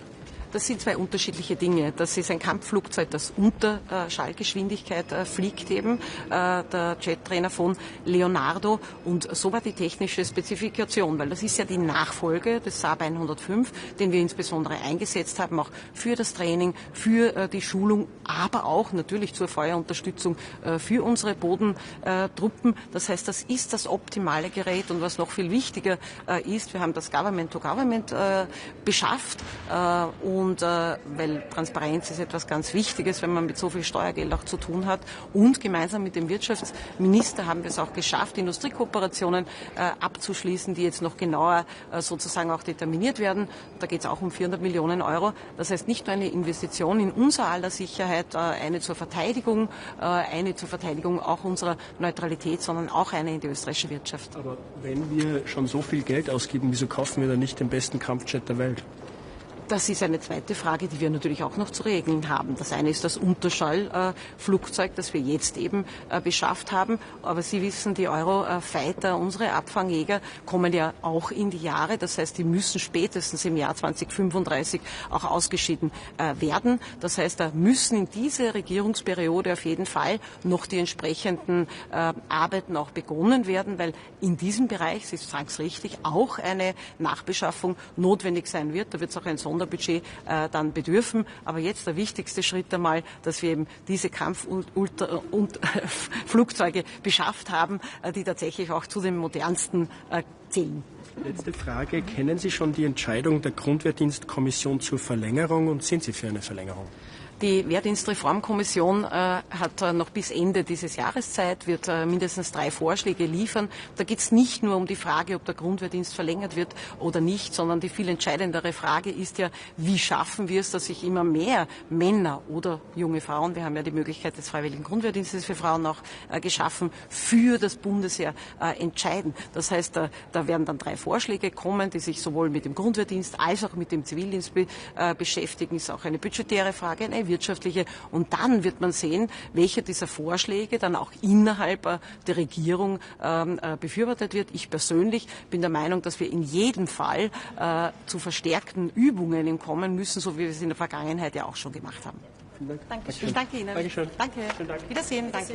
Das sind 2 unterschiedliche Dinge. Das ist ein Kampfflugzeug, das unter Schallgeschwindigkeit fliegt eben, der Jettrainer von Leonardo. Und so war die technische Spezifikation, weil das ist ja die Nachfolge des Saab 105, den wir insbesondere eingesetzt haben, auch für das Training, für die Schulung, aber auch natürlich zur Feuerunterstützung für unsere Bodentruppen. Das heißt, das ist das optimale Gerät. Und was noch viel wichtiger ist, wir haben das Government-to-Government beschafft und weil Transparenz ist etwas ganz Wichtiges, wenn man mit so viel Steuergeld auch zu tun hat. Und gemeinsam mit dem Wirtschaftsminister haben wir es auch geschafft, Industriekooperationen abzuschließen, die jetzt noch genauer sozusagen auch determiniert werden. Da geht es auch um 400 Millionen Euro. Das heißt nicht nur eine Investition in unser aller Sicherheit, eine zur Verteidigung auch unserer Neutralität, sondern auch eine in die österreichische Wirtschaft. Aber wenn wir schon so viel Geld ausgeben, wieso kaufen wir dann nicht den besten Kampfjet der Welt? Das ist eine zweite Frage, die wir natürlich auch noch zu regeln haben. Das eine ist das Unterschallflugzeug, das wir jetzt eben beschafft haben. Aber Sie wissen, die Eurofighter, unsere Abfangjäger, kommen ja auch in die Jahre. Das heißt, die müssen spätestens im Jahr 2035 auch ausgeschieden werden. Das heißt, da müssen in dieser Regierungsperiode auf jeden Fall noch die entsprechenden Arbeiten auch begonnen werden, weil in diesem Bereich, Sie sagen es richtig, auch eine Nachbeschaffung notwendig sein wird. Da wird es auch ein Sonderbudget dann bedürfen. Aber jetzt der wichtigste Schritt einmal, dass wir eben diese Kampfflugzeuge beschafft haben, die tatsächlich auch zu den modernsten zählen. Letzte Frage. Kennen Sie schon die Entscheidung der Grundwehrdienstkommission zur Verlängerung und sind Sie für eine Verlängerung? Die Wehrdienstreformkommission hat noch bis Ende dieses Jahres Zeit, wird mindestens 3 Vorschläge liefern. Da geht es nicht nur um die Frage, ob der Grundwehrdienst verlängert wird oder nicht, sondern die viel entscheidendere Frage ist ja, wie schaffen wir es, dass sich immer mehr Männer oder junge Frauen, wir haben ja die Möglichkeit des freiwilligen Grundwehrdienstes für Frauen auch geschaffen, für das Bundesheer entscheiden. Das heißt, da werden dann 3 Vorschläge kommen, die sich sowohl mit dem Grundwehrdienst als auch mit dem Zivildienst beschäftigen. Ist auch eine budgetäre Frage, eine wirtschaftliche. Und dann wird man sehen, welche dieser Vorschläge dann auch innerhalb der Regierung befürwortet wird. Ich persönlich bin der Meinung, dass wir in jedem Fall zu verstärkten Übungen kommen müssen, so wie wir es in der Vergangenheit ja auch schon gemacht haben. Vielen Dank. Dankeschön. Ich danke Ihnen. Dankeschön. Danke. Schönen Dank. Wiedersehen. Danke.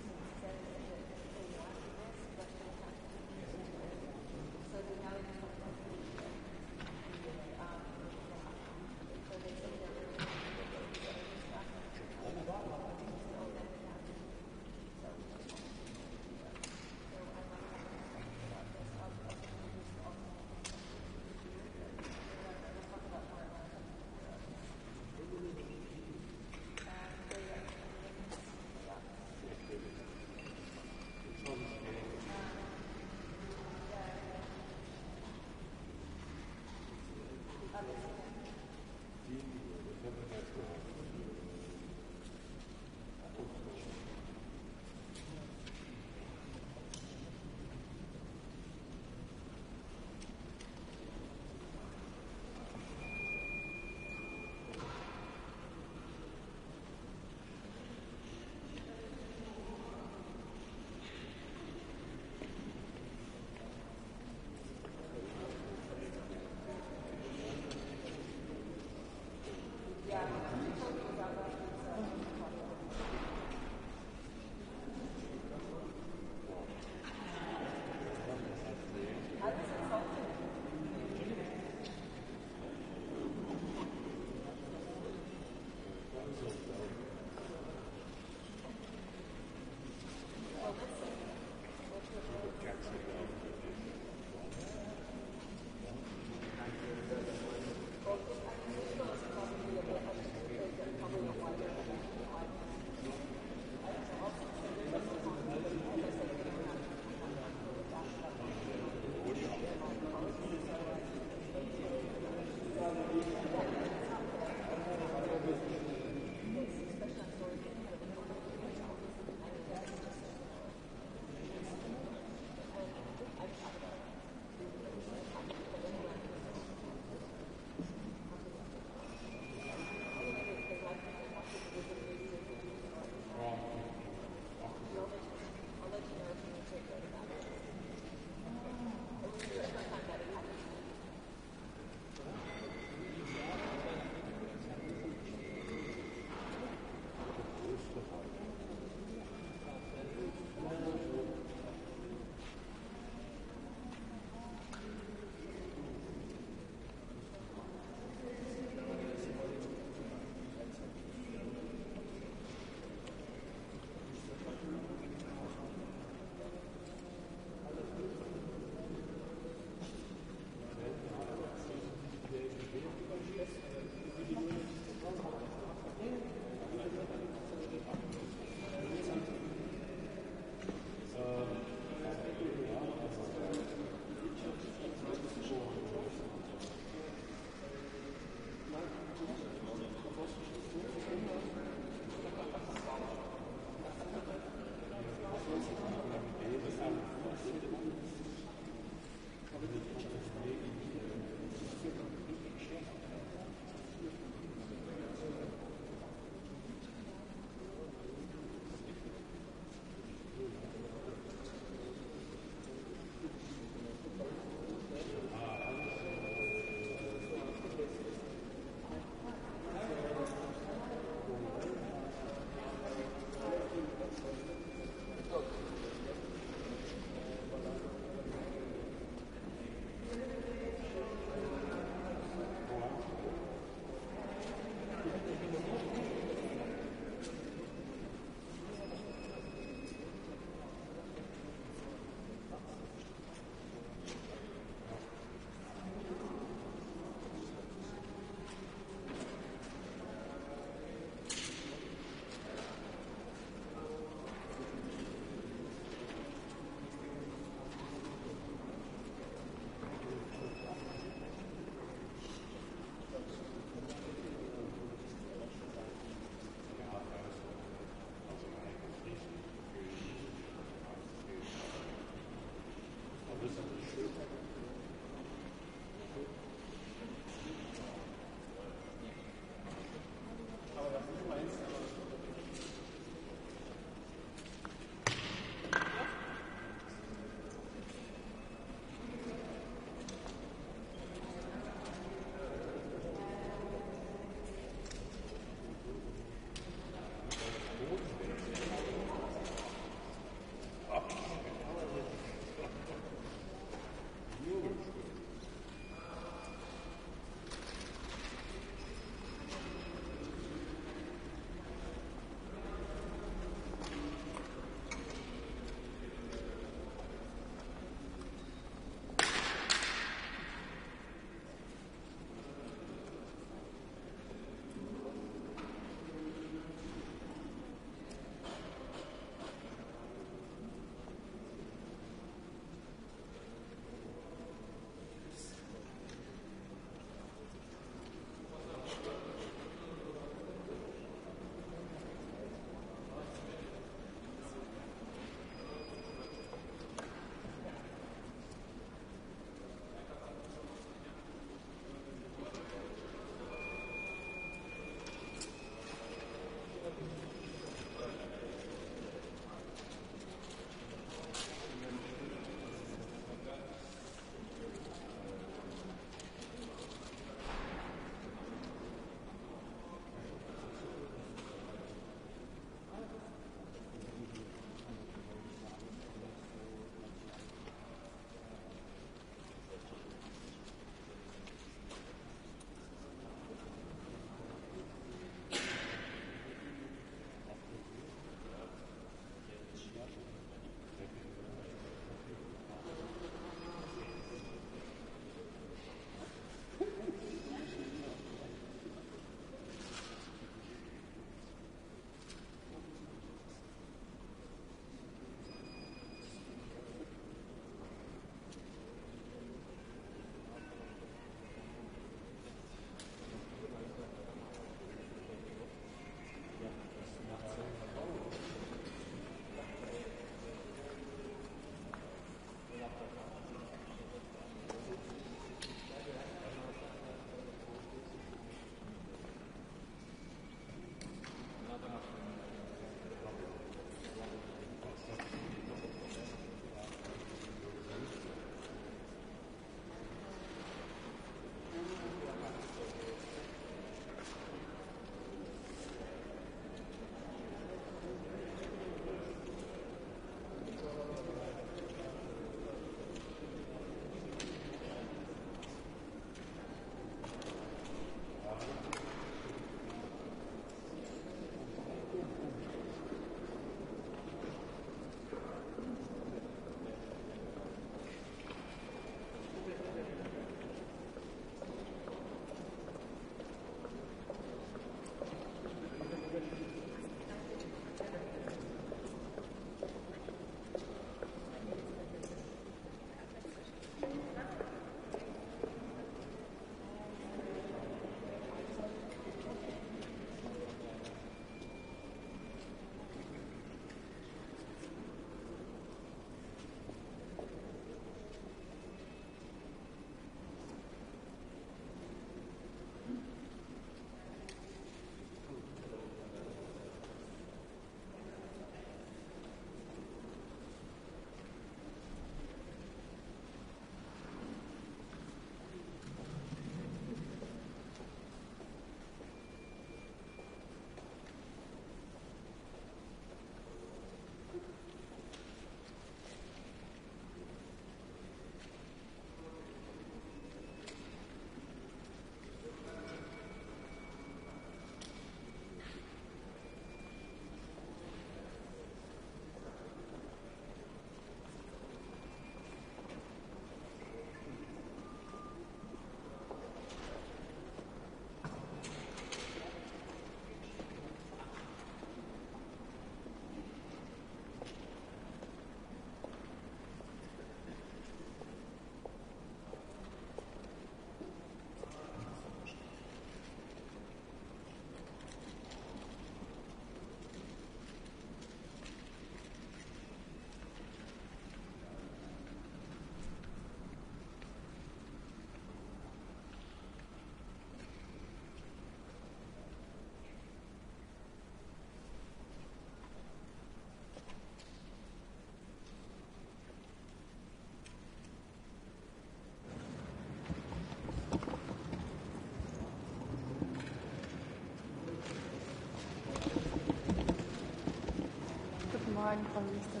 Morgen, Frau Ministerin.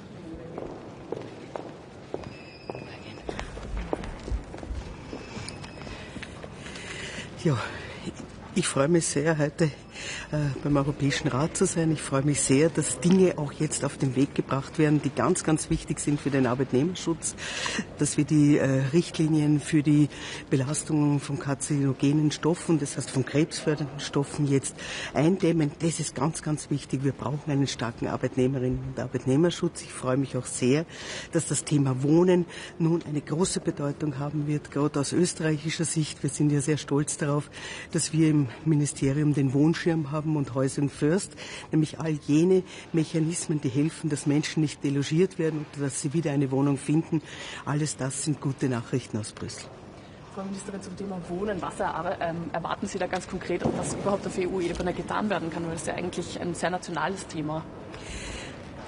Ja, ich freue mich sehr, heute beim Europäischen Rat zu sein. Ich freue mich sehr, dass Dinge auch jetzt auf den Weg gebracht werden, die ganz, ganz wichtig sind für den Arbeitnehmerschutz, dass wir die Richtlinien für die Belastung von karzinogenen Stoffen, das heißt von krebsfördernden Stoffen, jetzt eindämmen. Das ist ganz, ganz wichtig. Wir brauchen einen starken Arbeitnehmerinnen- und Arbeitnehmerschutz. Ich freue mich auch sehr, dass das Thema Wohnen nun eine große Bedeutung haben wird, gerade aus österreichischer Sicht. Wir sind ja sehr stolz darauf, dass wir im Ministerium den Wohnschirm haben und Housing First, nämlich all jene Mechanismen, die helfen, dass Menschen nicht delogiert werden und dass sie wieder eine Wohnung finden. Alles das sind gute Nachrichten aus Brüssel. Frau Ministerin, zum Thema Wohnen, was erwarten Sie da ganz konkret, was überhaupt auf EU-Ebene getan werden kann? Weil das ist ja eigentlich ein sehr nationales Thema.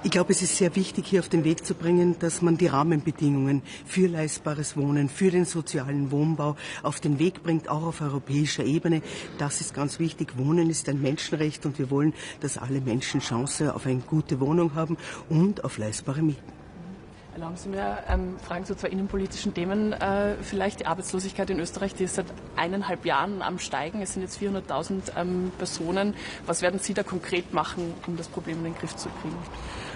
Ich glaube, es ist sehr wichtig, hier auf den Weg zu bringen, dass man die Rahmenbedingungen für leistbares Wohnen, für den sozialen Wohnbau auf den Weg bringt, auch auf europäischer Ebene. Das ist ganz wichtig. Wohnen ist ein Menschenrecht und wir wollen, dass alle Menschen Chance auf eine gute Wohnung haben und auf leistbare Mieten. Erlauben Sie mir Fragen zu zwei innenpolitischen Themen. Vielleicht die Arbeitslosigkeit in Österreich, die ist seit 1,5 Jahren am Steigen. Es sind jetzt 400.000 Personen. Was werden Sie da konkret machen, um das Problem in den Griff zu kriegen?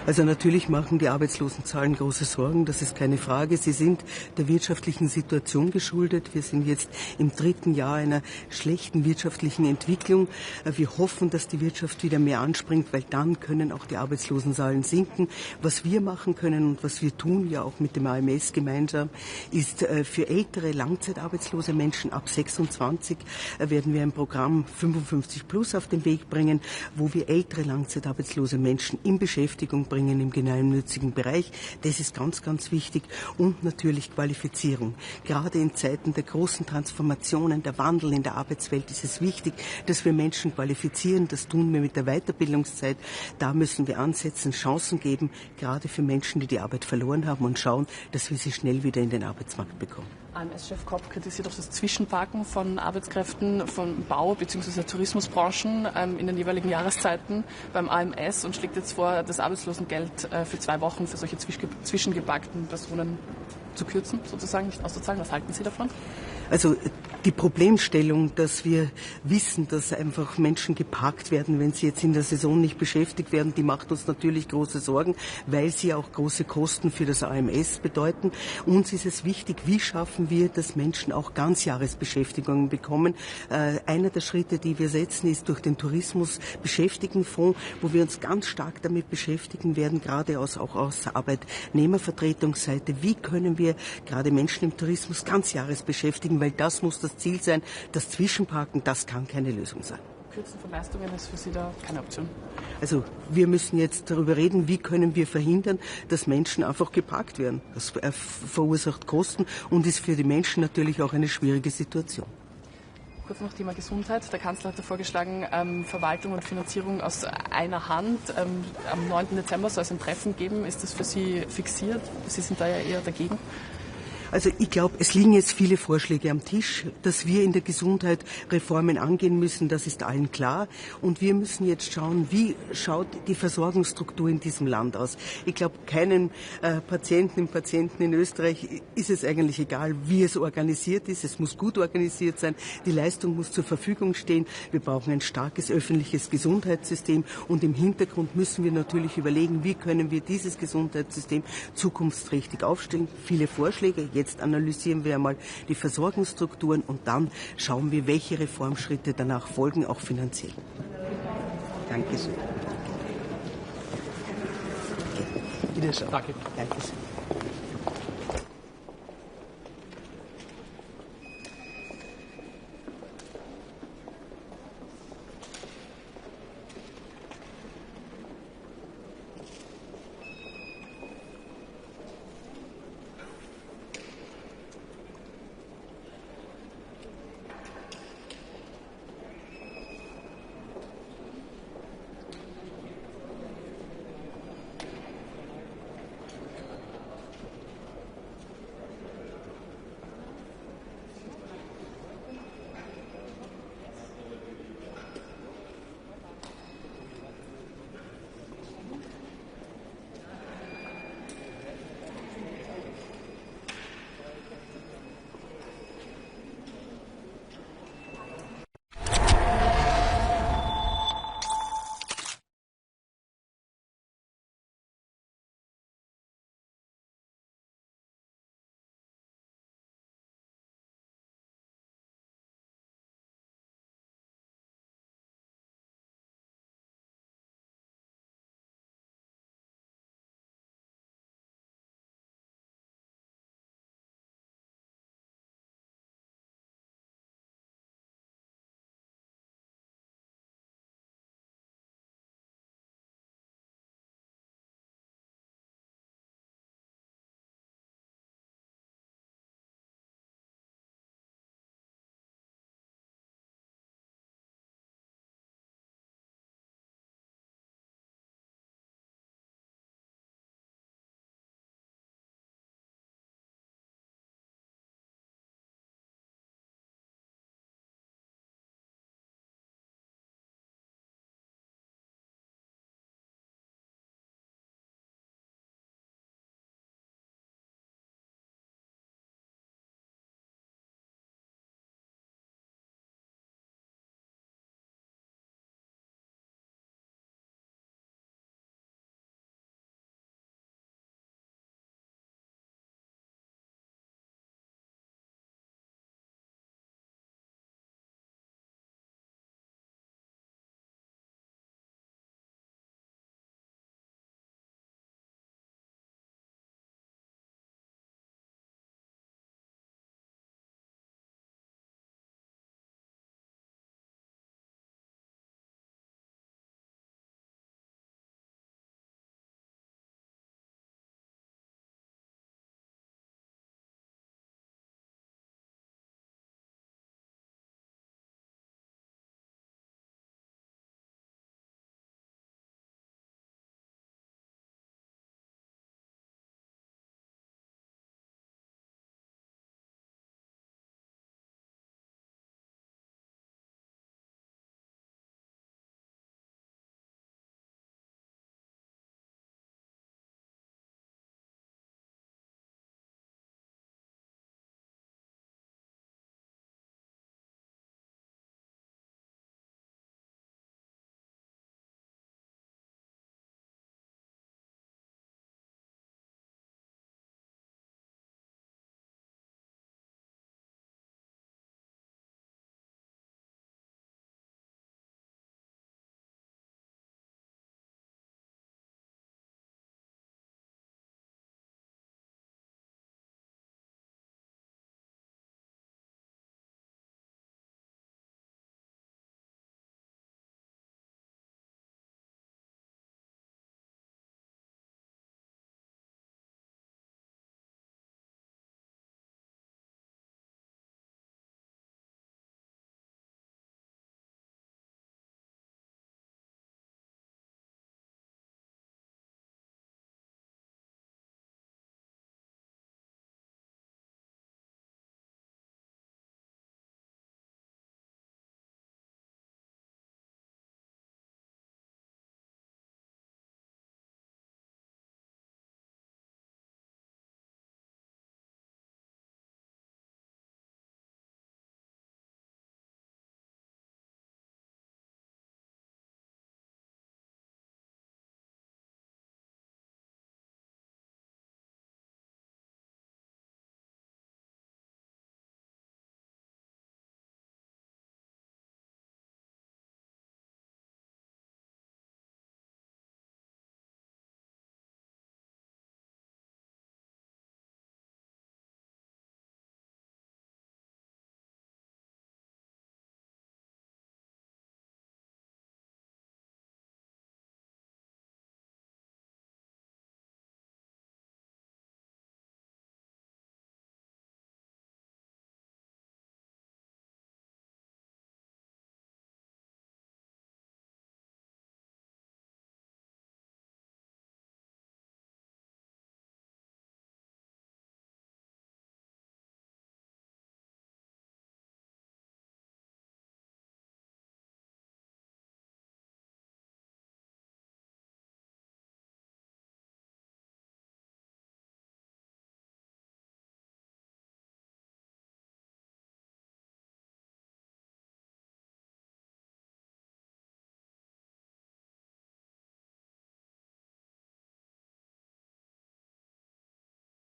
Also natürlich machen die Arbeitslosenzahlen große Sorgen, das ist keine Frage. Sie sind der wirtschaftlichen Situation geschuldet. Wir sind jetzt im 3. Jahr einer schlechten wirtschaftlichen Entwicklung. Wir hoffen, dass die Wirtschaft wieder mehr anspringt, weil dann können auch die Arbeitslosenzahlen sinken. Was wir machen können und was wir tun, ja auch mit dem AMS gemeinsam, ist für ältere langzeitarbeitslose Menschen ab 26 werden wir ein Programm 55 Plus auf den Weg bringen, wo wir ältere langzeitarbeitslose Menschen in Beschäftigung bringen im gemeinnützigen Bereich. Das ist ganz, ganz wichtig. Und natürlich Qualifizierung. Gerade in Zeiten der großen Transformationen, der Wandel in der Arbeitswelt ist es wichtig, dass wir Menschen qualifizieren. Das tun wir mit der Weiterbildungszeit. Da müssen wir ansetzen, Chancen geben, gerade für Menschen, die die Arbeit verloren haben und schauen, dass wir sie schnell wieder in den Arbeitsmarkt bekommen. AMS-Chef Kopp kritisiert auch das Zwischenparken von Arbeitskräften von Bau- bzw. Tourismusbranchen in den jeweiligen Jahreszeiten beim AMS und schlägt jetzt vor, das Arbeitslosengeld für 2 Wochen für solche zwischengeparkten Personen zu kürzen, sozusagen, nicht auszuzahlen. Was halten Sie davon? Also die Problemstellung, dass wir wissen, dass einfach Menschen geparkt werden, wenn sie jetzt in der Saison nicht beschäftigt werden, die macht uns natürlich große Sorgen, weil sie auch große Kosten für das AMS bedeuten. Uns ist es wichtig, wie schaffen wir, dass Menschen auch Ganzjahresbeschäftigungen bekommen. Einer der Schritte, die wir setzen, ist durch den Tourismus-Beschäftigtenfonds, wo wir uns ganz stark damit beschäftigen werden, gerade auch aus Arbeitnehmervertretungsseite. Wie können wir gerade Menschen im Tourismus ganzjahres beschäftigen, weil das muss das Ziel sein. Das Zwischenparken, das kann keine Lösung sein. Kürzen von Leistungen ist für Sie da keine Option? Also wir müssen jetzt darüber reden, wie können wir verhindern, dass Menschen einfach geparkt werden. Das verursacht Kosten und ist für die Menschen natürlich auch eine schwierige Situation. Kurz noch Thema Gesundheit. Der Kanzler hat vorgeschlagen, Verwaltung und Finanzierung aus einer Hand. Am 9. Dezember soll es ein Treffen geben. Ist das für Sie fixiert? Sie sind da ja eher dagegen. Also ich glaube, es liegen jetzt viele Vorschläge am Tisch, dass wir in der Gesundheit Reformen angehen müssen, das ist allen klar. Und wir müssen jetzt schauen, wie schaut die Versorgungsstruktur in diesem Land aus. Ich glaube, keinem Patienten in Österreich ist es eigentlich egal, wie es organisiert ist. Es muss gut organisiert sein, die Leistung muss zur Verfügung stehen. Wir brauchen ein starkes öffentliches Gesundheitssystem und im Hintergrund müssen wir natürlich überlegen, wie können wir dieses Gesundheitssystem zukunftsträchtig aufstellen. Viele Vorschläge. Jetzt analysieren wir einmal die Versorgungsstrukturen und dann schauen wir, welche Reformschritte danach folgen, auch finanziell. Danke schön. Okay. Wiederschauen. Danke. Danke schön.